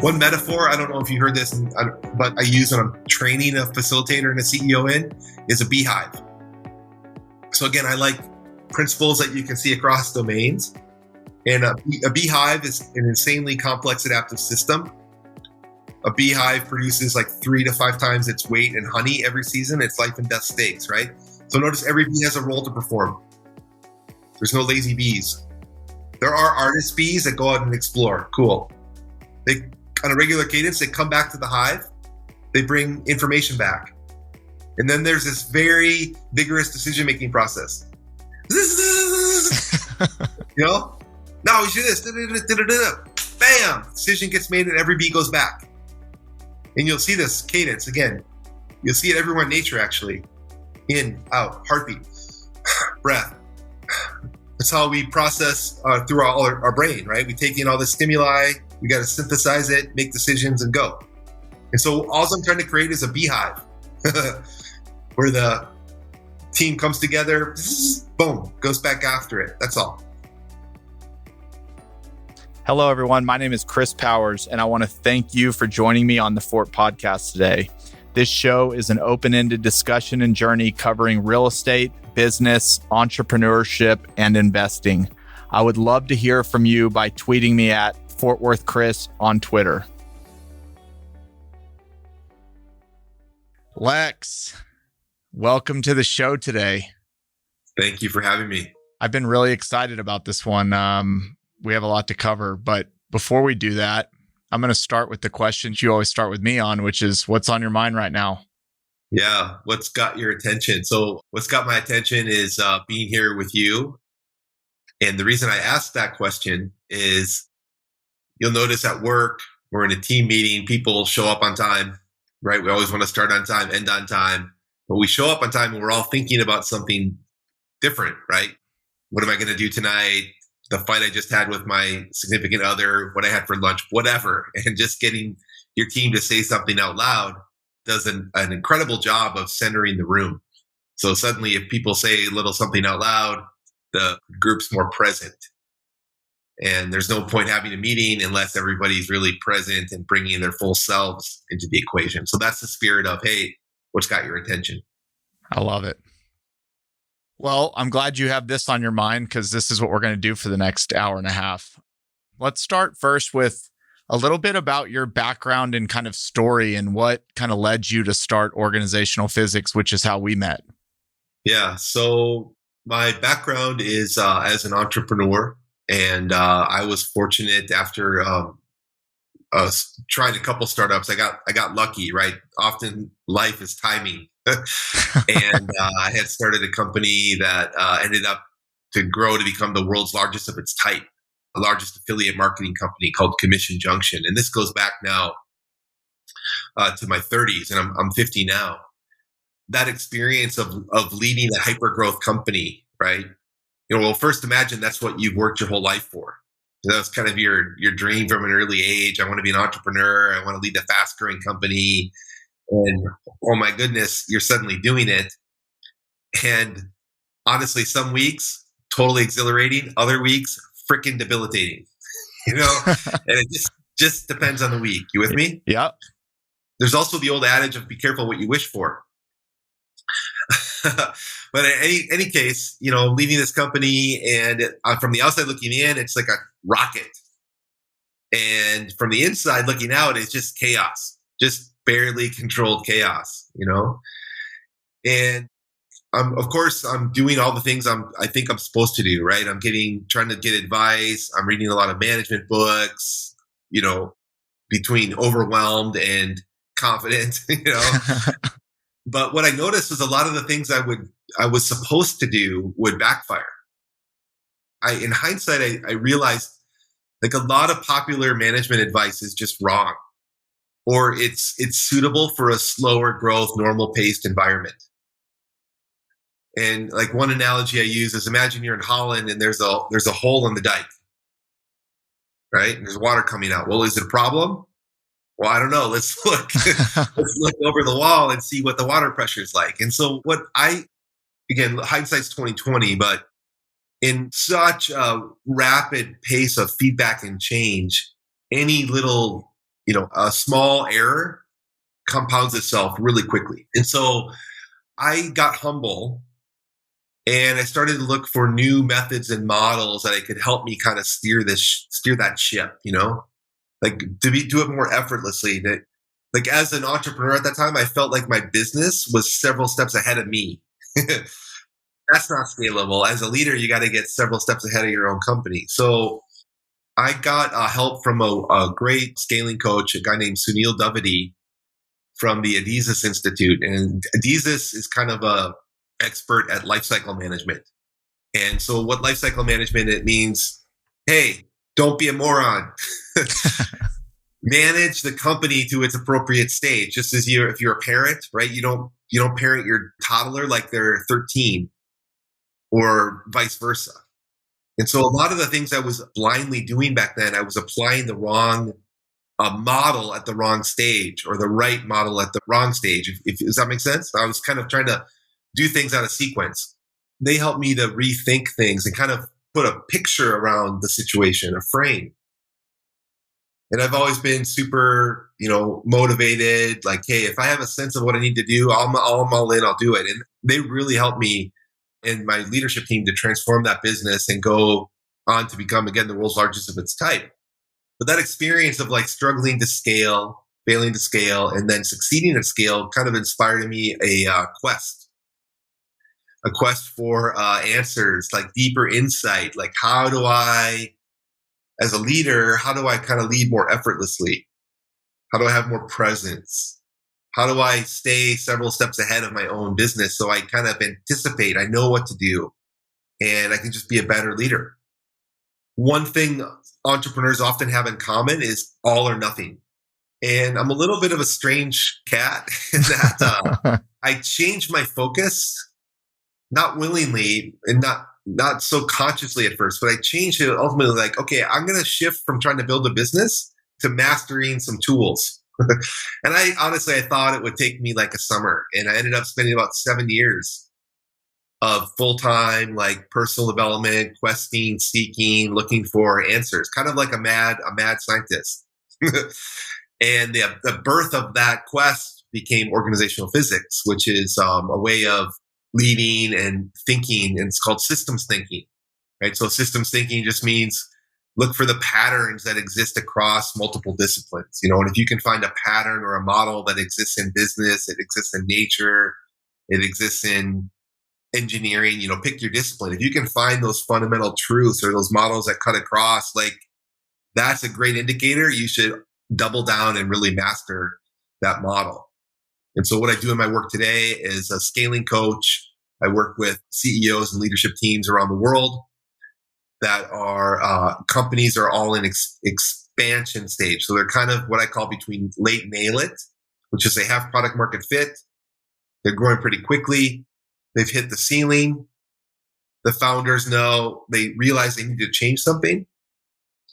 One metaphor, I don't know if you heard this, but I use when I'm training a facilitator and a CEO is a beehive. So again, I like principles that you can see across domains. And a beehive is an insanely complex adaptive system. A beehive produces like 3 to 5 times its weight in honey every season. It's life and death stakes, right? So notice every bee has a role to perform. There's no lazy bees. There are artist bees that go out and explore. Cool. They, on a regular cadence, they come back to the hive. They bring information back. And then there's this very vigorous decision-making process. No, we should do this. Bam! Decision gets made and every bee goes back. And you'll see this cadence again. You'll see it everywhere in nature, actually. In, out, heartbeat, breath. That's how we process through our brain, right? We take in all the stimuli, we got to synthesize it, make decisions, and go. And so all I'm trying to create is a beehive where the team comes together, boom, goes back after it. That's all. Hello, everyone. My name is Chris Powers, and I want to thank you for joining me on the Fort Podcast today. This show is an open-ended discussion and journey covering real estate, business, entrepreneurship, and investing. I would love to hear from you by tweeting me at Fort Worth Chris on Twitter. Lex, welcome to the show today. Thank you for having me. I've been really excited about this one. We have a lot to cover, but before we do that, I'm going to start with the questions you always start with me on, which is what's on your mind right now? Yeah, what's got your attention? So what's got my attention is being here with you. And the reason I asked that question is you'll notice at work, we're in a team meeting, people show up on time, right? We always want to start on time, end on time. But we show up on time and we're all thinking about something different, right? What am I going to do tonight? The fight I just had with my significant other, what I had for lunch, whatever. And just getting your team to say something out loud does an incredible job of centering the room. So suddenly if people say a little something out loud, the group's more present. And there's no point having a meeting unless everybody's really present and bringing their full selves into the equation. So that's the spirit of, hey, what's got your attention? I love it. Well, I'm glad you have this on your mind because this is what we're going to do for the next hour and a half. Let's start first with a little bit about your background and kind of story and what kind of led you to start organizational physics, which is how we met. Yeah. So my background is as an entrepreneur. And I was fortunate after trying a couple startups. I got lucky, right? Often life is timing. And I had started a company that ended up to grow to become the world's largest of its type, the largest affiliate marketing company called Commission Junction. And this goes back now to my 30s, and I'm 50 now. That experience of leading a hyper growth company, right? Well, first imagine that's what you've worked your whole life for. That was kind of your dream from an early age. I want to be an entrepreneur. I want to lead a fast growing company. And oh my goodness, you're suddenly doing it. And honestly, some weeks, totally exhilarating. Other weeks, freaking debilitating. And it just depends on the week. You with me? Yeah. There's also the old adage of be careful what you wish for. But in any case, leading this company and from the outside looking in, it's like a rocket. And from the inside looking out, it's just chaos, just barely controlled chaos, And of course, I'm doing all the things I think I'm supposed to do, right? I'm trying to get advice. I'm reading a lot of management books, between overwhelmed and confident, But what I noticed was a lot of the things I was supposed to do would backfire. In hindsight, I realized like a lot of popular management advice is just wrong, or it's suitable for a slower growth, normal paced environment. And like one analogy I use is imagine you're in Holland and there's a hole in the dike, right? And there's water coming out. Well, is it a problem? Well, I don't know. Let's look. Let's look over the wall and see what the water pressure is like. And so again, hindsight's 2020, but in such a rapid pace of feedback and change, any little, a small error compounds itself really quickly. And so I got humble and I started to look for new methods and models that could help me kind of steer that ship, like do it more effortlessly. That, like, as an entrepreneur at that time, I felt like my business was several steps ahead of me. That's not scalable. As a leader, you got to get several steps ahead of your own company. So I got help from a great scaling coach, a guy named Sunil Davidi from the Bezos Institute. And Bezos is kind of a expert at lifecycle management. And so what lifecycle management, it means, hey, don't be a moron. Manage the company to its appropriate stage. Just as if you're a parent, right? You don't parent your toddler like they're 13 or vice versa. And so a lot of the things I was blindly doing back then, I was applying the wrong model at the wrong stage, or the right model at the wrong stage. Does that make sense? I was kind of trying to do things out of sequence. They helped me to rethink things and kind of put a picture around the situation, a frame. And I've always been super, motivated. Like, hey, if I have a sense of what I need to do, I'm all in, I'll do it. And they really helped me and my leadership team to transform that business and go on to become, again, the world's largest of its type. But that experience of like struggling to scale, failing to scale, and then succeeding at scale kind of inspired in me a quest for answers, like deeper insight. Like, how do I, as a leader, how do I kind of lead more effortlessly? How do I have more presence? How do I stay several steps ahead of my own business so I kind of anticipate, I know what to do, and I can just be a better leader? One thing entrepreneurs often have in common is all or nothing. And I'm a little bit of a strange cat in that I changed my focus, not willingly and not so consciously at first, but I changed it ultimately, like, okay, I'm going to shift from trying to build a business to mastering some tools. And I thought it would take me like a summer. And I ended up spending about 7 years of full-time, like, personal development, questing, seeking, looking for answers, kind of like a mad scientist. And the birth of that quest became organizational physics, which is a way of leading and thinking, and it's called systems thinking, right? So systems thinking just means look for the patterns that exist across multiple disciplines, and if you can find a pattern or a model that exists in business, it exists in nature, it exists in engineering, pick your discipline. If you can find those fundamental truths or those models that cut across, like, that's a great indicator. You should double down and really master that model. And so what I do in my work today is a scaling coach. I work with CEOs and leadership teams around the world that are companies are all in expansion stage. So they're kind of what I call between late nail it, which is they have product market fit. They're growing pretty quickly. They've hit the ceiling. The founders know, they realize they need to change something,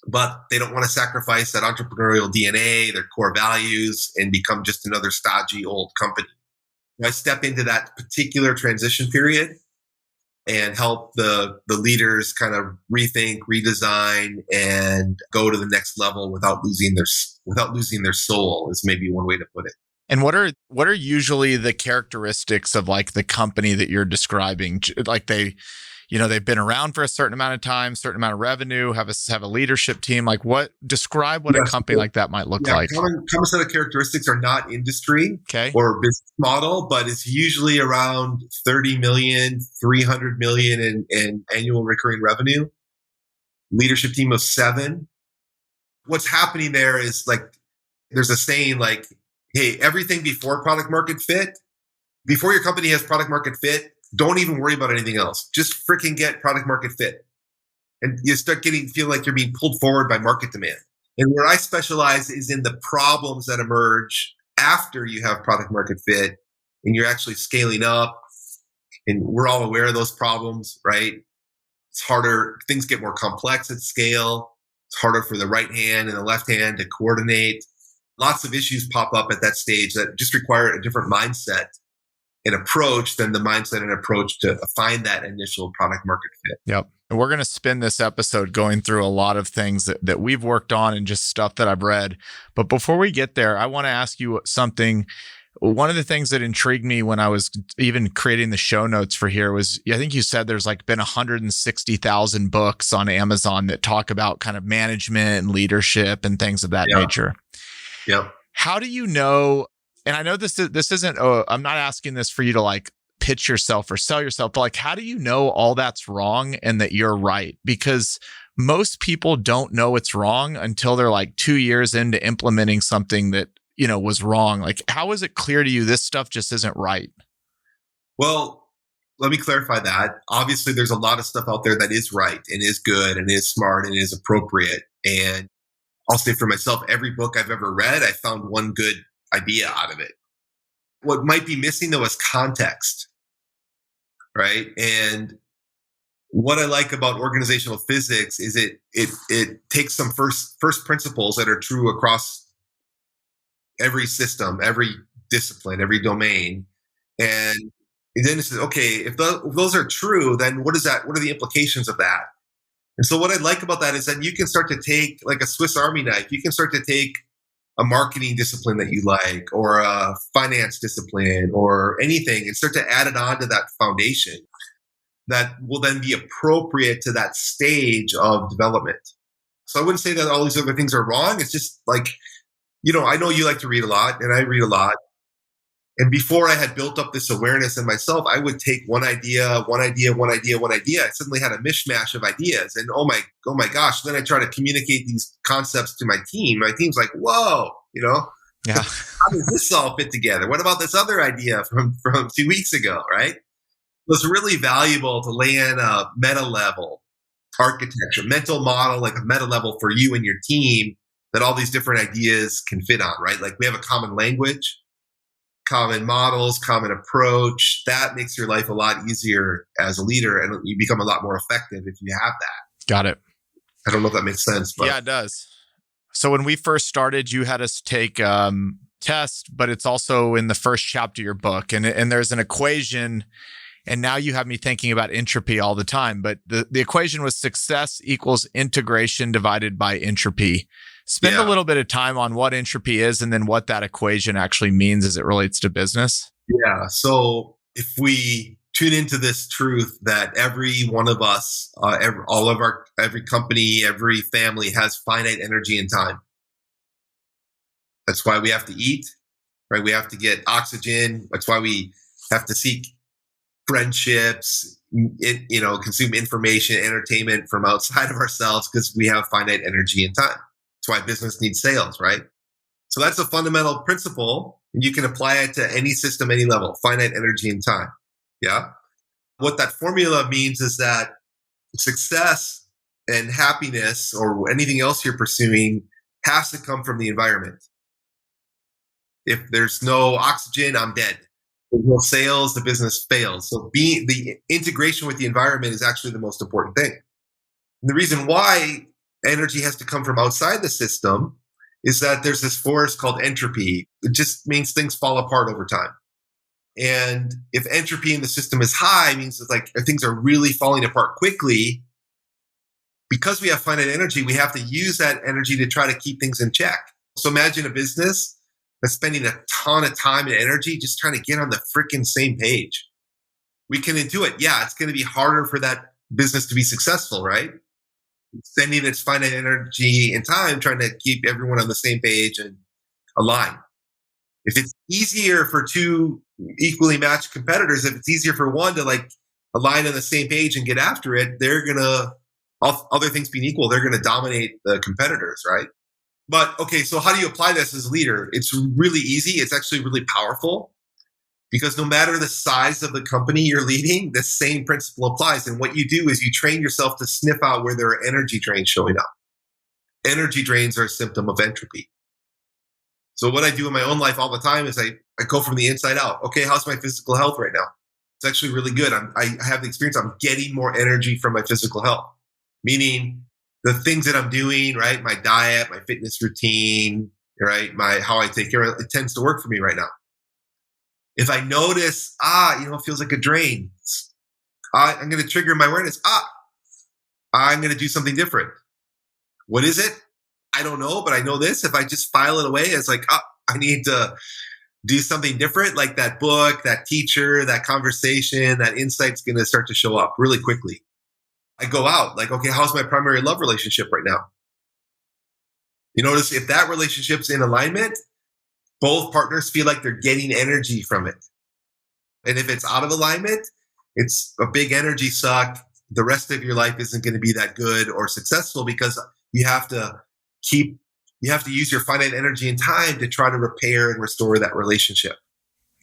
but they don't want to sacrifice that entrepreneurial DNA, their core values, and become just another stodgy old company. I step into that particular transition period and help the leaders kind of rethink, redesign, and go to the next level without losing their soul, is maybe one way to put it. And what are usually the characteristics of like the company that you're describing? Like they've been around for a certain amount of time, certain amount of revenue, have a leadership team. Like, describe what a company like that might look like. Common set of characteristics are not industry or business model, but it's usually around 30 million, 300 million in annual recurring revenue. Leadership team of 7. What's happening there is, like, there's a saying like, hey, everything before product market fit, before your company has product market fit, don't even worry about anything else. Just freaking get product market fit. And you start feel like you're being pulled forward by market demand. And where I specialize is in the problems that emerge after you have product market fit and you're actually scaling up. And we're all aware of those problems, right? It's harder. Things get more complex at scale. It's harder for the right hand and the left hand to coordinate. Lots of issues pop up at that stage that just require a different mindset an approach than the mindset and approach to find that initial product market fit. Yep. And we're going to spend this episode going through a lot of things that we've worked on and just stuff that I've read. But before we get there, I want to ask you something. One of the things that intrigued me when I was even creating the show notes for here was, I think you said there's like been 160,000 books on Amazon that talk about kind of management and leadership and things of that nature. Yep. How do you know? And I know this isn't, I'm not asking this for you to like pitch yourself or sell yourself, but like, how do you know all that's wrong and that you're right? Because most people don't know it's wrong until they're like 2 years into implementing something that, was wrong. Like, how is it clear to you this stuff just isn't right? Well, let me clarify that. Obviously, there's a lot of stuff out there that is right and is good and is smart and is appropriate. And I'll say for myself, every book I've ever read, I found one good idea out of it. What might be missing though is context, right? And what I like about organizational physics is it takes some first principles that are true across every system, every discipline, every domain, and then it says, okay, if those are true, then what are the implications of that? And so what I like about that is that you can start to take, like a Swiss Army knife, you can start to take a marketing discipline that you like, or a finance discipline, or anything, and start to add it on to that foundation that will then be appropriate to that stage of development. So I wouldn't say that all these other things are wrong. It's just like, I know you like to read a lot, and I read a lot. And before I had built up this awareness in myself, I would take one idea. I suddenly had a mishmash of ideas, and oh my gosh! Then I try to communicate these concepts to my team. My team's like, "Whoa, Yeah. How does this all fit together? What about this other idea from 2 weeks ago?" Right? It's really valuable to lay in a meta level architecture, mental model, like a meta level for you and your team that all these different ideas can fit on. Right? Like we have a common language, common models, common approach. That makes your life a lot easier as a leader, and you become a lot more effective if you have that. Got it. I don't know if that makes sense. But yeah, it does. So when we first started, you had us take test, but it's also in the first chapter of your book, and there's an equation. And now you have me thinking about entropy all the time. But the equation was success equals integration divided by entropy. Spend a little bit of time on what entropy is and then what that equation actually means as it relates to business. Yeah. So if we tune into this truth that every one of us, every company, every family has finite energy and time. That's why we have to eat, right? We have to get oxygen. That's why we have to seek friendships, consume information, entertainment from outside of ourselves, because we have finite energy and time. That's why business needs sales, right? So that's a fundamental principle, and you can apply it to any system, any level, finite energy and time. Yeah. What that formula means is that success and happiness or anything else you're pursuing has to come from the environment. If there's no oxygen, I'm dead. There's no sales, the business fails. So the integration with the environment is actually the most important thing. And the reason why energy has to come from outside the system is that there's this force called entropy. It just means things fall apart over time. And if entropy in the system is high, it means it's like things are really falling apart quickly. Because we have finite energy, we have to use that energy to try to keep things in check. So imagine a business that's spending a ton of time and energy just trying to get on the freaking same page. We can do it. Yeah, it's going to be harder for that business to be successful, right? Spending its finite energy and time trying to keep everyone on the same page and align. If it's easier for two equally matched competitors, if it's easier for one to like align on the same page and get after it, they're going to, other things being equal, they're going to dominate the competitors, right? But okay, so how do you apply this as a leader? It's really easy. It's actually really powerful, because no matter the size of the company you're leading, the same principle applies. And what you do is you train yourself to sniff out where there are energy drains showing up. Energy drains are a symptom of entropy. So what I do in my own life all the time is I go from the inside out. Okay, how's my physical health right now? It's actually really good. I have the experience. I'm getting more energy from my physical health, meaning the things that I'm doing, right? My diet, my fitness routine, right? How I take care of it tends to work for me right now. If I notice, it feels like a drain, I'm going to trigger my awareness. I'm going to do something different. What is it? I don't know, but I know this. If I just file it away as like, I need to do something different, like that book, that teacher, that conversation, that insight's going to start to show up really quickly. I go out like, okay, how's my primary love relationship right now? You notice if that relationship's in alignment, both partners feel like they're getting energy from it. And if it's out of alignment, it's a big energy suck. The rest of your life isn't going to be that good or successful because you have to use your finite energy and time to try to repair and restore that relationship.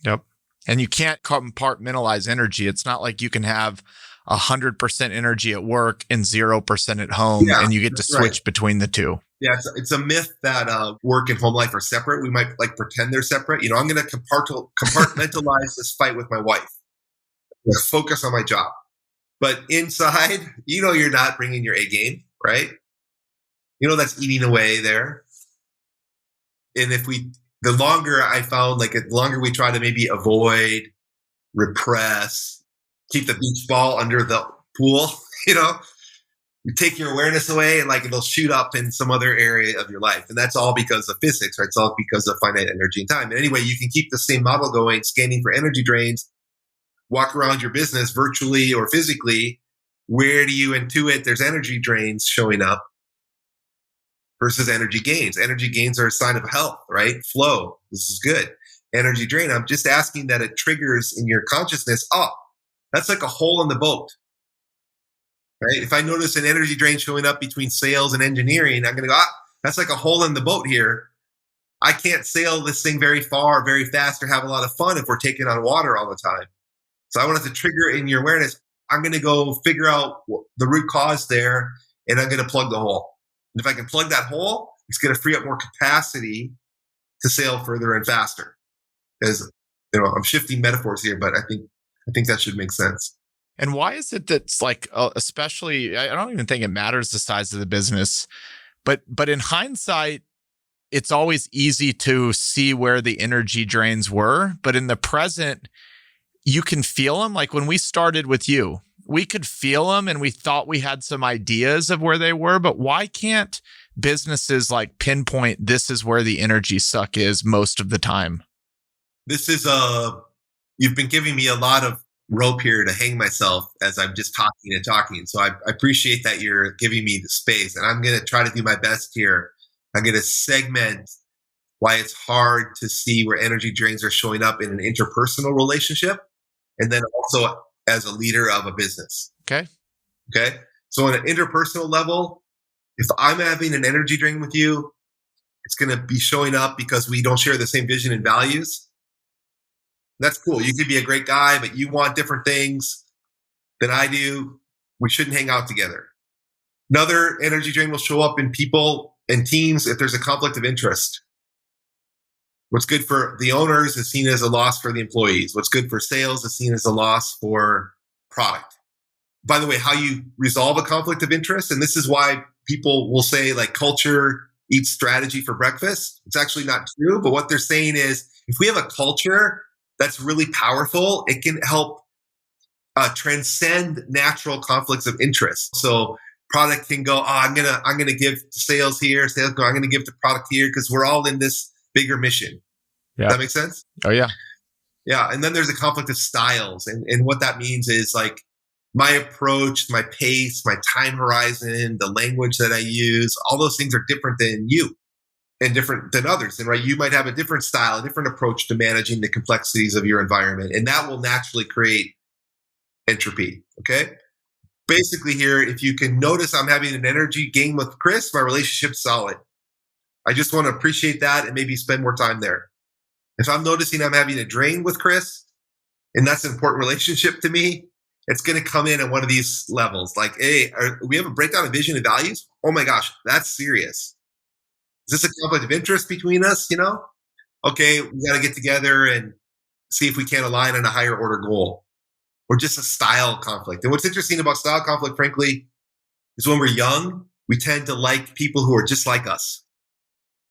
Yep. And you can't compartmentalize energy. It's not like you can have 100% energy at work and 0% at home, and you get to switch between the two. Yeah, it's a myth that work and home life are separate. We might like pretend they're separate. I'm going to compartmentalize this fight with my wife. Focus on my job. But inside, you're not bringing your A game, right? That's eating away there. And the longer I found, like the longer we try to maybe avoid, repress, keep the beach ball under the pool, you take your awareness away and like it'll shoot up in some other area of your life. And that's all because of physics, right? It's all because of finite energy and time. And anyway, you can keep the same model going, scanning for energy drains, walk around your business virtually or physically. Where do you intuit there's energy drains showing up versus energy gains? Energy gains are a sign of health, right? Flow. This is good. Energy drain, I'm just asking that it triggers in your consciousness, that's like a hole in the boat. Right? If I notice an energy drain showing up between sales and engineering, I'm going to go, that's like a hole in the boat here. I can't sail this thing very far, very fast, or have a lot of fun if we're taking on water all the time. So I want it to trigger in your awareness. I'm going to go figure out the root cause there, and I'm going to plug the hole. And if I can plug that hole, it's going to free up more capacity to sail further and faster. As I'm shifting metaphors here, but I think that should make sense. And why is it that's like, especially, I don't even think it matters the size of the business, but in hindsight, it's always easy to see where the energy drains were. But in the present, you can feel them. Like when we started with you, we could feel them and we thought we had some ideas of where they were. But why can't businesses like pinpoint this is where the energy suck is most of the time? This is you've been giving me a lot of rope here to hang myself as I'm just talking and talking. So I appreciate that you're giving me the space, and I'm going to try to do my best here. I'm going to segment why it's hard to see where energy drains are showing up in an interpersonal relationship, and then also as a leader of a business. Okay. So on an interpersonal level, if I'm having an energy drain with you, it's going to be showing up because we don't share the same vision and values. That's cool. You could be a great guy, but you want different things than I do. We shouldn't hang out together. Another energy drain will show up in people and teams if there's a conflict of interest. What's good for the owners is seen as a loss for the employees. What's good for sales is seen as a loss for product. By the way, how you resolve a conflict of interest, and this is why people will say like culture eats strategy for breakfast. It's actually not true, but what they're saying is if we have a culture that's really powerful, it can help transcend natural conflicts of interest. So product can go, I'm gonna give to sales here, sales go, I'm gonna give to product here, because we're all in this bigger mission. Yeah. Does that make sense? Oh yeah. Yeah. And then there's a conflict of styles. And what that means is like my approach, my pace, my time horizon, the language that I use, all those things are different than you and different than others. And right, you might have a different style, a different approach to managing the complexities of your environment. And that will naturally create entropy. Okay. Basically here, if you can notice I'm having an energy gain with Chris, my relationship's solid. I just want to appreciate that and maybe spend more time there. If I'm noticing I'm having a drain with Chris, and that's an important relationship to me, it's going to come in at one of these levels. Like, hey, we have a breakdown of vision and values? Oh my gosh, that's serious. Is this a conflict of interest between us? Okay, we got to get together and see if we can align on a higher order goal, or just a style conflict. And what's interesting about style conflict, frankly, is when we're young, we tend to like people who are just like us.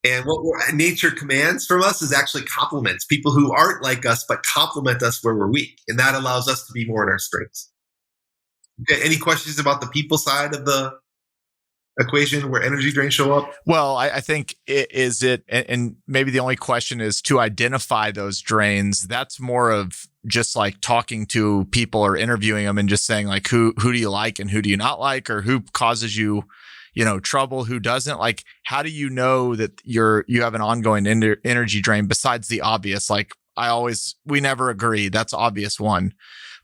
And what nature commands from us is actually compliments. People who aren't like us, but compliment us where we're weak. And that allows us to be more in our strengths. Okay, any questions about the people side of the equation where energy drains show up? Well, I think and maybe the only question is to identify those drains. That's more of just like talking to people or interviewing them and just saying like, who do you like and who do you not like, or who causes you, trouble, who doesn't. Like, how do you know that you have an ongoing energy drain besides the obvious? Like we never agree. That's obvious one.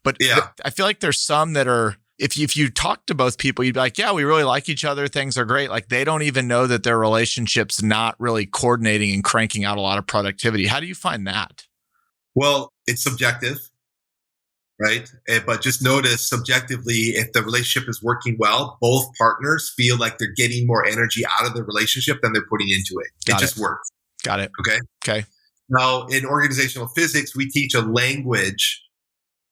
But yeah. I feel like there's some that are, if you talk to both people, you'd be like, yeah, we really like each other. Things are great. Like they don't even know that their relationship's not really coordinating and cranking out a lot of productivity. How do you find that? Well, it's subjective, right? But just notice subjectively, if the relationship is working well, both partners feel like they're getting more energy out of the relationship than they're putting into it. It just works. Got it. Okay. Now, in organizational physics, we teach a language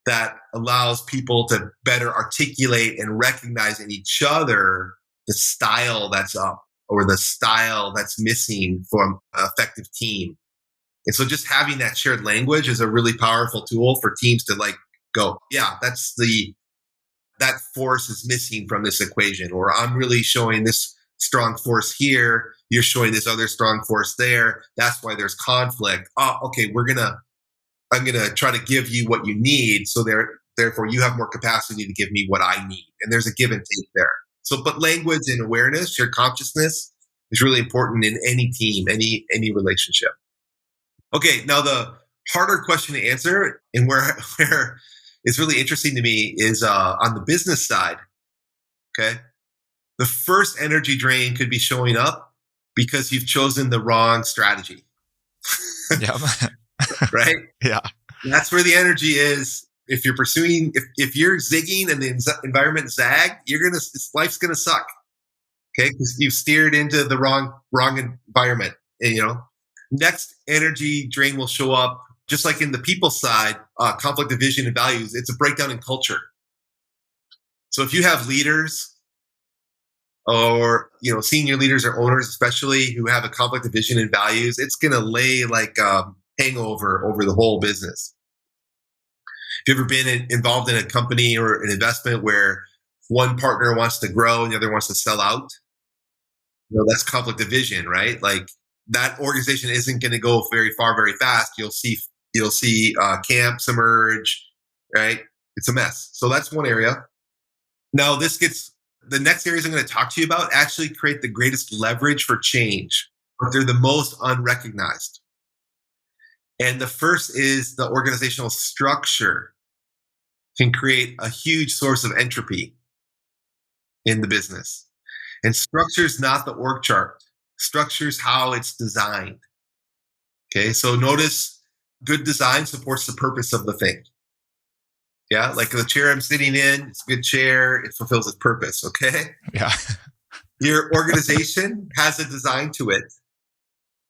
that allows people to better articulate and recognize in each other the style that's up or the style that's missing from an effective team. And so just having that shared language is a really powerful tool for teams to like go, yeah, that force is missing from this equation, or I'm really showing this strong force here. You're showing this other strong force there. That's why there's conflict. Oh, okay, I'm going to try to give you what you need. So therefore you have more capacity to give me what I need. And there's a give and take there. So, but language and awareness, shared consciousness is really important in any team, any relationship. Okay. Now the harder question to answer and where it's really interesting to me is on the business side. Okay. The first energy drain could be showing up because you've chosen the wrong strategy. Yeah. Right? Yeah. That's where the energy is. If you're pursuing, if you're zigging and the environment zag, life's gonna suck. Okay, because you've steered into the wrong environment. And, next energy drain will show up just like in the people side, conflict of vision and values. It's a breakdown in culture. So if you have leaders or senior leaders or owners, especially who have a conflict of vision and values, it's gonna lay like hangover over the whole business. If you've ever been involved in a company or an investment where one partner wants to grow and the other wants to sell out, that's conflict of vision, right? Like that organization isn't going to go very far, very fast. You'll see camps emerge, right? It's a mess. So that's one area. Now the next areas I'm going to talk to you about actually create the greatest leverage for change, but they're the most unrecognized. And the first is the organizational structure can create a huge source of entropy in the business. And structure is not the org chart. Structure is how it's designed. Okay, so notice good design supports the purpose of the thing. Yeah, like the chair I'm sitting in, it's a good chair. It fulfills its purpose, okay? Yeah. Your organization has a design to it.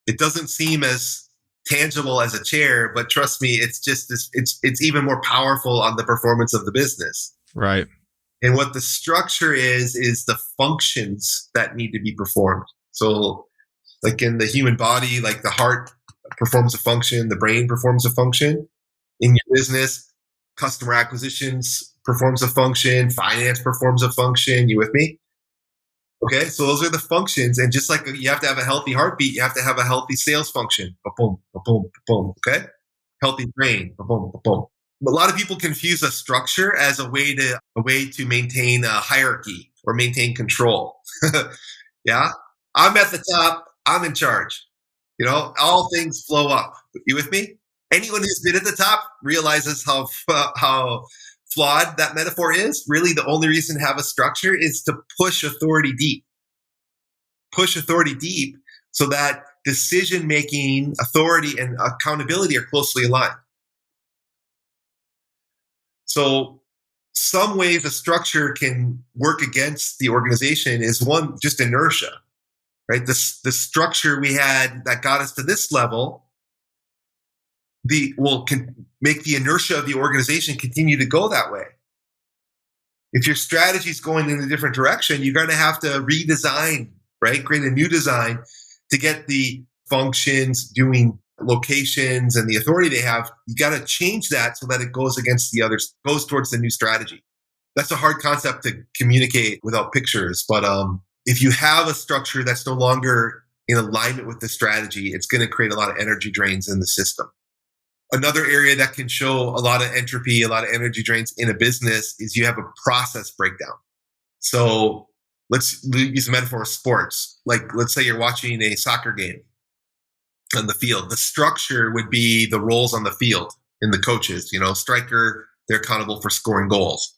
It doesn't seem as tangible as a chair, but trust me, it's just this, it's even more powerful on the performance of the business. Right. And what the structure is the functions that need to be performed. So like in the human body, like the heart performs a function, the brain performs a function. In your business, customer acquisitions performs a function, finance performs a function. You with me? Okay, so those are the functions. And just like you have to have a healthy heartbeat, you have to have a healthy sales function. Ba-boom, ba-boom, ba-boom, okay? Healthy brain. Ba-boom, ba-boom. A lot of people confuse a structure as a way to maintain a hierarchy or maintain control. Yeah? I'm at the top. I'm in charge. All things flow up. You with me? Anyone who's been at the top realizes how flawed that metaphor is. Really, the only reason to have a structure is to push authority deep. Push authority deep so that decision-making, authority, and accountability are closely aligned. So some ways a structure can work against the organization is one, just inertia, right? The structure we had that got us to this level can make the inertia of the organization continue to go that way. If your strategy is going in a different direction, you're going to have to redesign, right? Create a new design to get the functions doing locations and the authority they have, you got to change that so that it goes against the others, goes towards the new strategy. That's a hard concept to communicate without pictures. But if you have a structure that's no longer in alignment with the strategy, it's going to create a lot of energy drains in the system. Another area that can show a lot of entropy, a lot of energy drains in a business is you have a process breakdown. So let's use the metaphor of sports. Like, let's say you're watching a soccer game on the field. The structure would be the roles on the field and the coaches. Striker, they're accountable for scoring goals.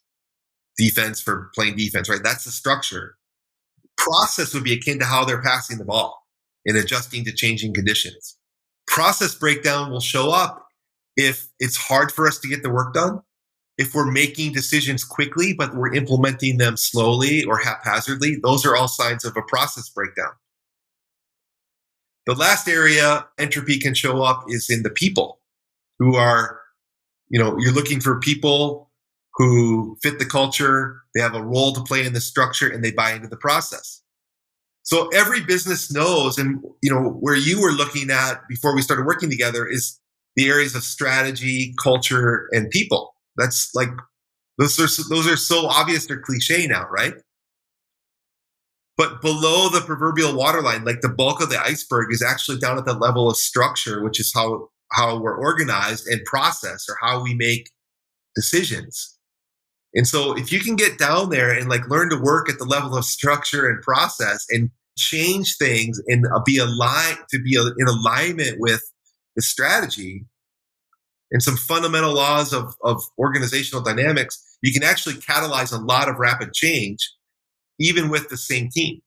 Defense for playing defense, right? That's the structure. Process would be akin to how they're passing the ball and adjusting to changing conditions. Process breakdown will show up if it's hard for us to get the work done, if we're making decisions quickly, but we're implementing them slowly or haphazardly. Those are all signs of a process breakdown. The last area entropy can show up is in the people who are, you're looking for people who fit the culture, they have a role to play in the structure, and they buy into the process. So every business knows, and where you were looking at before we started working together is the areas of strategy, culture, and people. That's like, those are so obvious they're cliche now, right? But below the proverbial waterline, like the bulk of the iceberg is actually down at the level of structure, which is how we're organized, and process, or how we make decisions. And so if you can get down there and learn to work at the level of structure and process and change things and be in alignment with the strategy and some fundamental laws of organizational dynamics, you can actually catalyze a lot of rapid change, even with the same team.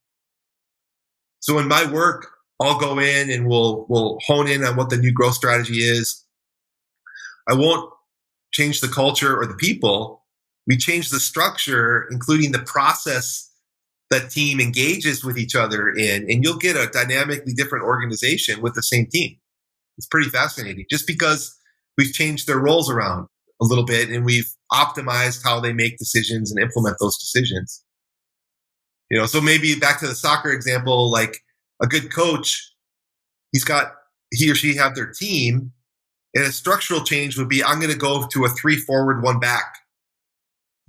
So in my work, I'll go in and we'll hone in on what the new growth strategy is. I won't change the culture or the people. We change the structure, including the process that team engages with each other in, and you'll get a dynamically different organization with the same team. It's pretty fascinating, just because we've changed their roles around a little bit and we've optimized how they make decisions and implement those decisions. So maybe back to the soccer example, like a good coach, he or she have their team, and a structural change would be, I'm going to go to a 3 forward, 1 back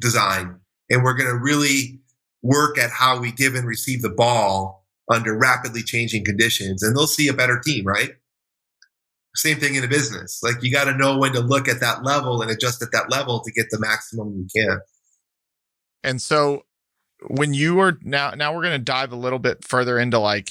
design, and we're going to really work at how we give and receive the ball under rapidly changing conditions, and they'll see a better team, right? Same thing in a business. Like, you got to know when to look at that level and adjust at that level to get the maximum you can. And so when you are now we're going to dive a little bit further into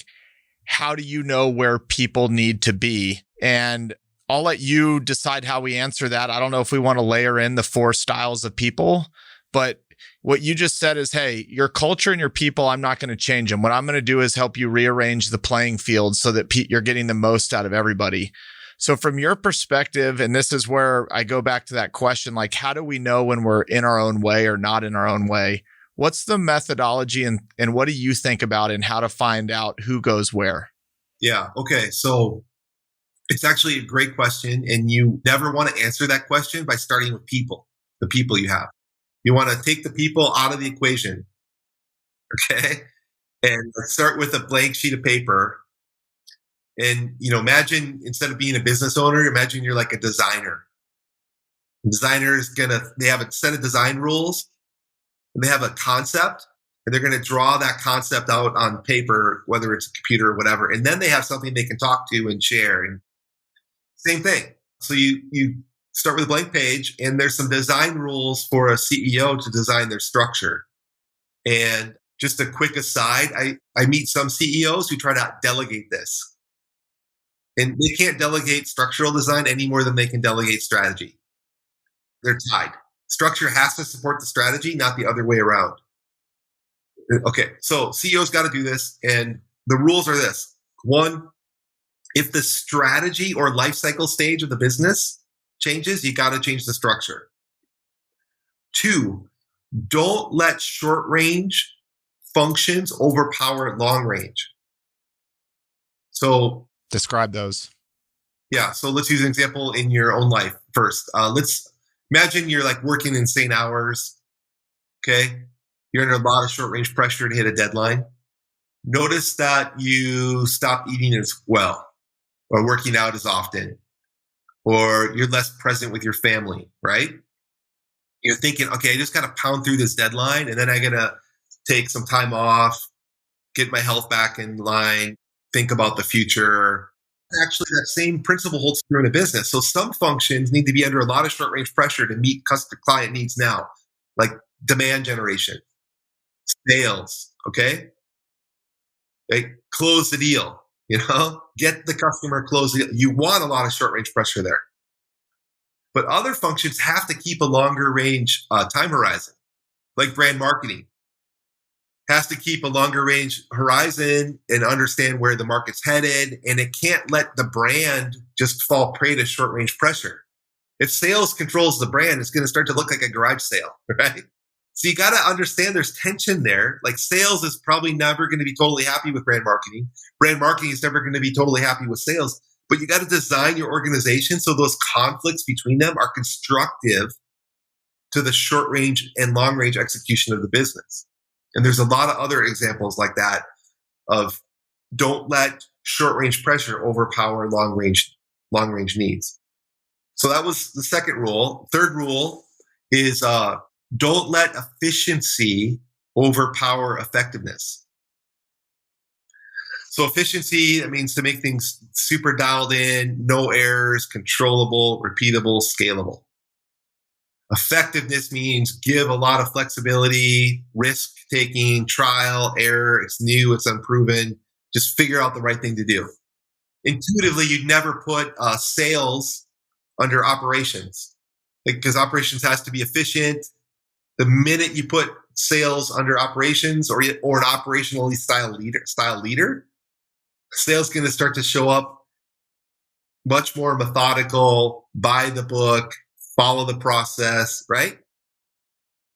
how do you know where people need to be? And I'll let you decide how we answer that. I don't know if we want to layer in the 4 styles of people, but what you just said is, hey, your culture and your people, I'm not going to change them. What I'm going to do is help you rearrange the playing field so that you're getting the most out of everybody. So from your perspective, and this is where I go back to that question, how do we know when we're in our own way or not in our own way? What's the methodology and what do you think about and how to find out who goes where? Yeah. Okay. So it's actually a great question. And you never want to answer that question by starting with people, the people you have. You want to take the people out of the equation. Okay. And let's start with a blank sheet of paper. And, imagine instead of being a business owner, imagine you're like a designer. The designer is they have a set of design rules, and they have a concept, and they're going to draw that concept out on paper, whether it's a computer or whatever. And then they have something they can talk to and share. And same thing. So you start with a blank page, and there's some design rules for a CEO to design their structure. And just a quick aside, I meet some CEOs who try to delegate this. And they can't delegate structural design any more than they can delegate strategy. They're tied. Structure has to support the strategy, not the other way around. Okay, so CEOs got to do this, and the rules are this. 1, if the strategy or life cycle stage of the business changes, you got to change the structure. 2, don't let short range functions overpower long range. So describe those. Yeah, so let's use an example in your own life first. Let's imagine you're working insane hours. Okay, you're under a lot of short range pressure to hit a deadline. Notice that you stop eating as well, or working out as often, or you're less present with your family, right? You're thinking, okay, I just got to pound through this deadline, and then I got to take some time off, get my health back in line, think about the future. Actually, that same principle holds true in a business. So some functions need to be under a lot of short range pressure to meet customer client needs now, like demand generation, sales, okay? Like close the deal, get the customer, close the deal. You want a lot of short range pressure there. But other functions have to keep a longer range time horizon, like brand marketing has to keep a longer range horizon and understand where the market's headed. And it can't let the brand just fall prey to short range pressure. If sales controls the brand, it's going to start to look like a garage sale, right? So you got to understand there's tension there. Like sales is probably never going to be totally happy with brand marketing. Brand marketing is never going to be totally happy with sales. But you got to design your organization so those conflicts between them are constructive to the short range and long range execution of the business. And there's a lot of other examples like that of don't let short range pressure overpower long range needs. So that was the second rule. Third rule is don't let efficiency overpower effectiveness. So efficiency, that means to make things super dialed in, no errors, controllable, repeatable, scalable. Effectiveness means give a lot of flexibility, risk taking, trial, error. It's new, it's unproven. Just figure out the right thing to do. Intuitively, you'd never put sales under operations because operations has to be efficient. The minute you put sales under operations or an operationally style leader, sales going to start to show up much more methodical, by the book, follow the process, right?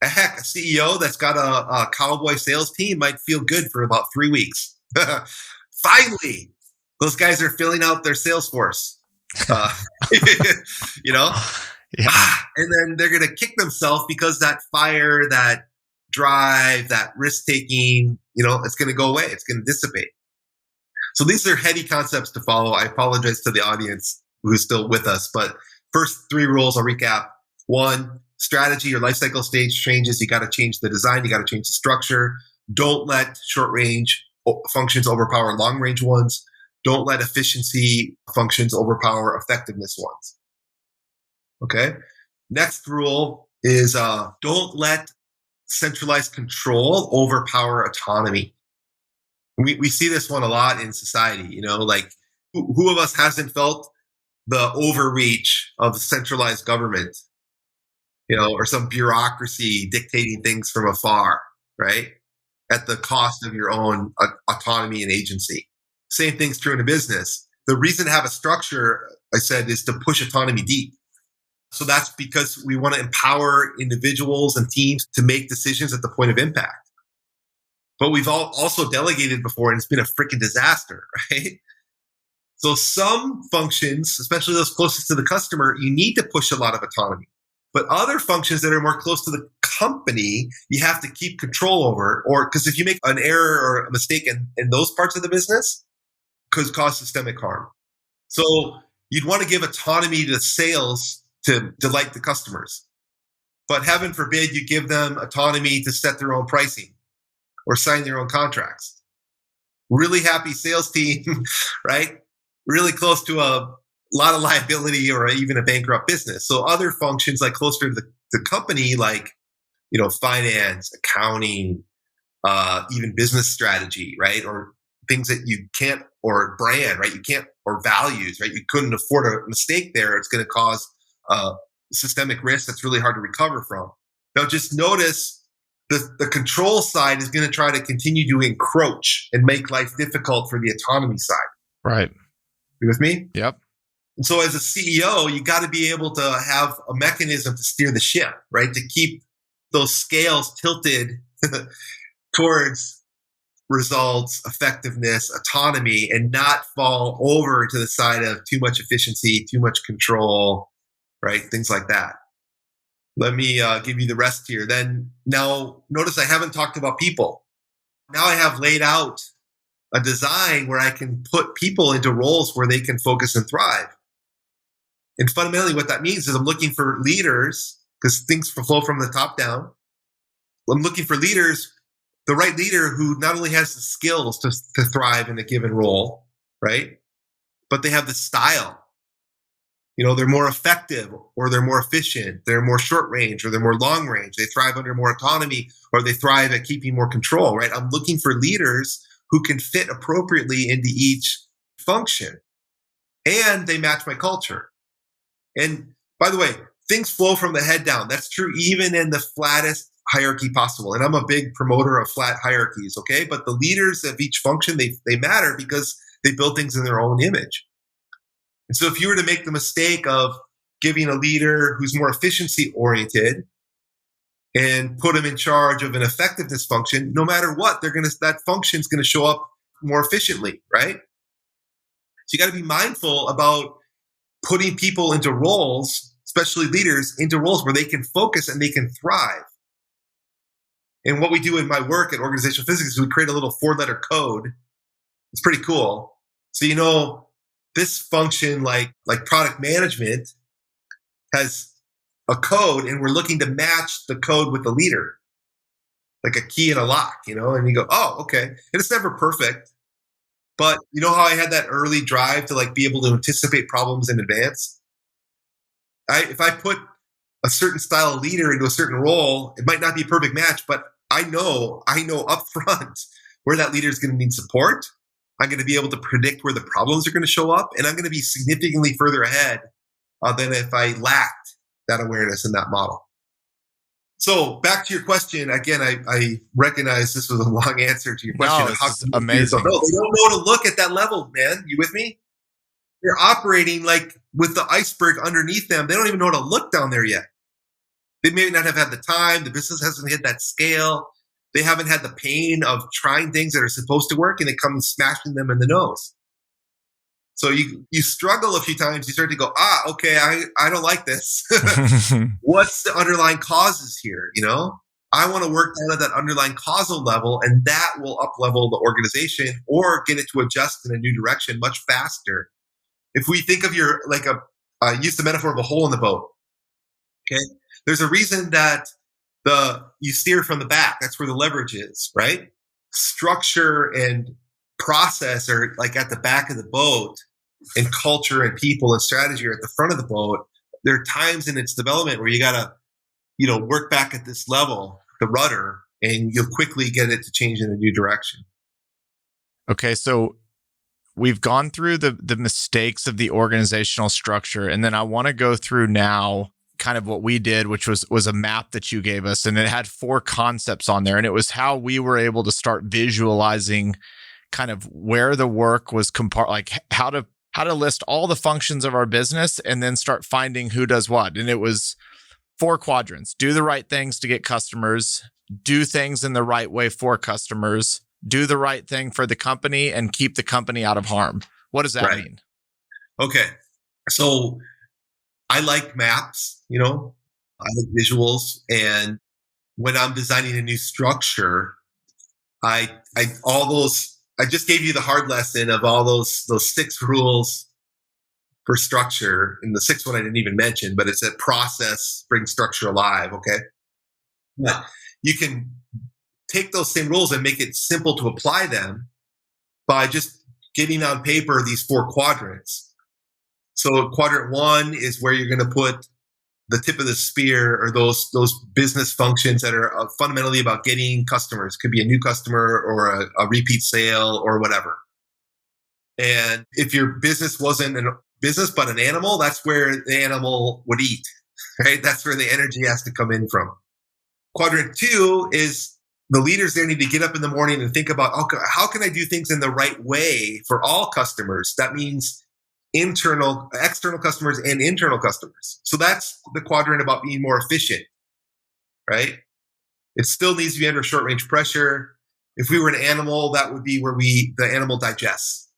Heck, a CEO that's got a cowboy sales team might feel good for about 3 weeks. Finally, those guys are filling out their sales force. Yeah. And then they're going to kick themselves because that fire, that drive, that risk taking, it's going to go away. It's going to dissipate. So these are heady concepts to follow. I apologize to the audience who's still with us, but first 3 rules, I'll recap. 1, strategy or life cycle stage changes. You got to change the design. You got to change the structure. Don't let short range functions overpower long range ones. Don't let efficiency functions overpower effectiveness ones. Okay. Next rule is don't let centralized control overpower autonomy. We see this one a lot in society, like who of us hasn't felt the overreach of centralized government, or some bureaucracy dictating things from afar, right? At the cost of your own autonomy and agency. Same thing's true in a business. The reason to have a structure, I said, is to push autonomy deep. So that's because we want to empower individuals and teams to make decisions at the point of impact. But we've also delegated before, and it's been a freaking disaster, right? So some functions, especially those closest to the customer, you need to push a lot of autonomy. But other functions that are more close to the company, you have to keep control over, or because if you make an error or a mistake in those parts of the business, could cause systemic harm. So you'd want to give autonomy to sales to delight the customers. But heaven forbid you give them autonomy to set their own pricing or sign their own contracts. Really happy sales team, right? Really close to a lot of liability or even a bankrupt business. So other functions like closer to the company, like, finance, accounting, even business strategy, right? Or things that you can't, or brand, right? You can't, or values, right? You couldn't afford a mistake there. It's going to cause systemic risk that's really hard to recover from. Now, just notice the control side is going to try to continue to encroach and make life difficult for the autonomy side. Right. You with me? Yep. And so as a CEO, you got to be able to have a mechanism to steer the ship, right? To keep those scales tilted towards results, effectiveness, autonomy, and not fall over to the side of too much efficiency, too much control, right? Things like that. Let me give you the rest here. Then now notice I haven't talked about people. Now I have laid out a design where I can put people into roles where they can focus and thrive. And fundamentally, what that means is I'm looking for leaders, because things flow from the top down. I'm looking for leaders, the right leader who not only has the skills to thrive in a given role, right? But they have the style. They're more effective, or they're more efficient, they're more short range, or they're more long range. They thrive under more autonomy, or they thrive at keeping more control, right? I'm looking for leaders who can fit appropriately into each function, and they match my culture. And by the way, things flow from the head down. That's true even in the flattest hierarchy possible. And I'm a big promoter of flat hierarchies, okay? But the leaders of each function, they matter because they build things in their own image. And so if you were to make the mistake of giving a leader who's more efficiency oriented and put them in charge of an effectiveness function, no matter what, that function's going to show up more efficiently, right? So you got to be mindful about putting people into roles, especially leaders, into roles where they can focus and they can thrive. And what we do in my work at Organizational Physics is we create a little 4-letter code. It's pretty cool. So, this function like product management has a code, and we're looking to match the code with the leader, like a key and a lock, and you go, oh, okay. And it's never perfect. But you know how I had that early drive to be able to anticipate problems in advance? If I put a certain style of leader into a certain role, it might not be a perfect match, but I know up front where that leader is going to need support. I'm going to be able to predict where the problems are going to show up, and I'm going to be significantly further ahead than if I lacked that awareness in that model. So back to your question, again, I recognize this was a long answer to your question. No, this is amazing. They don't know to look at that level, man. You with me? They're operating with the iceberg underneath them. They don't even know how to look down there yet. They may not have had the time. The business hasn't hit that scale. They haven't had the pain of trying things that are supposed to work, and they come smashing them in the nose. So you struggle a few times. You start to go, okay, I don't like this. What's the underlying causes here? I want to work down at that underlying causal level, and that will up-level the organization or get it to adjust in a new direction much faster. If we think of use the metaphor of a hole in the boat, okay? There's a reason that you steer from the back. That's where the leverage is, right? Structure and process are at the back of the boat, and culture and people and strategy are at the front of the boat. There are times in its development where you got to, work back at this level, the rudder, and you'll quickly get it to change in a new direction. Okay, so we've gone through the mistakes of the organizational structure, and then I want to go through now kind of what we did, which was a map that you gave us, and it had 4 concepts on there, and it was how we were able to start visualizing kind of where the work was how to list all the functions of our business and then start finding who does what. And it was 4 quadrants: do the right things to get customers, do things in the right way for customers, do the right thing for the company, and keep the company out of harm. What does that mean? Okay. So I like maps, I like visuals. And when I'm designing a new structure, I just gave you the hard lesson of all those 6 rules for structure. And the 6th one I didn't even mention, but it's that process brings structure alive. Okay. But you can take those same rules and make it simple to apply them by just getting on paper these 4 quadrants. So quadrant 1 is where you're going to put the tip of the spear, or those business functions that are fundamentally about getting customers. Could be a new customer or a repeat sale or whatever. And if your business wasn't a business but an animal, that's where the animal would eat, right? That's where the energy has to come in from. Quadrant 2 is the leaders there need to get up in the morning and think about, okay, how can I do things in the right way for all customers? That means external customers and internal customers. So that's the quadrant about being more efficient, right? It still needs to be under short range pressure. If we were an animal, that would be where the animal digests.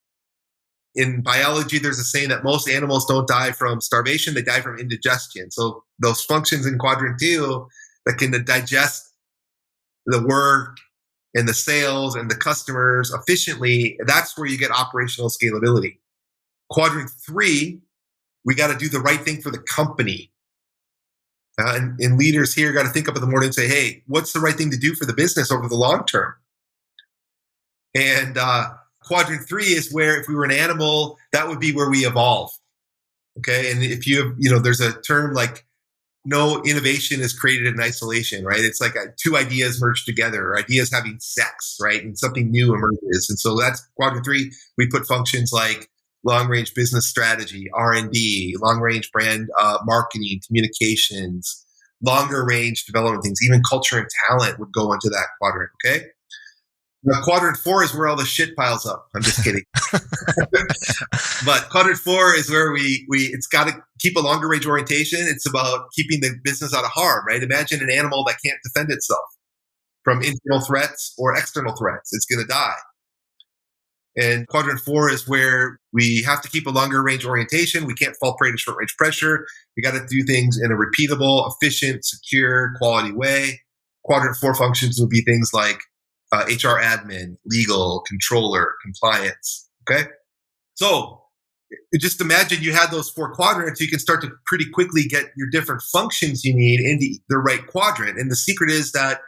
In biology, there's a saying that most animals don't die from starvation, they die from indigestion. So those functions in quadrant 2 that can digest the work and the sales and the customers efficiently, that's where you get operational scalability. Quadrant 3, we got to do the right thing for the company. And leaders here got to think up in the morning and say, hey, what's the right thing to do for the business over the long term? And Quadrant 3 is where if we were an animal, that would be where we evolve. Okay. And if there's a term like no innovation is created in isolation, right? It's like two ideas merged together, or ideas having sex, right? And something new emerges. And so that's Quadrant 3. We put functions like long-range business strategy, R&D, long-range brand marketing, communications, longer-range development things, even culture and talent would go into that quadrant, okay? Now, Quadrant 4 is where all the shit piles up. I'm just kidding. But Quadrant 4 is where it's got to keep a longer range orientation. It's about keeping the business out of harm, right? Imagine an animal that can't defend itself from internal threats or external threats. It's going to die. And Quadrant 4 is where we have to keep a longer range orientation. We can't fall prey to short range pressure. We got to do things in a repeatable, efficient, secure, quality way. Quadrant 4 functions will be things like HR admin, legal, controller, compliance. Okay. So just imagine you had those 4 quadrants. You can start to pretty quickly get your different functions you need into the right quadrant. And the secret is that,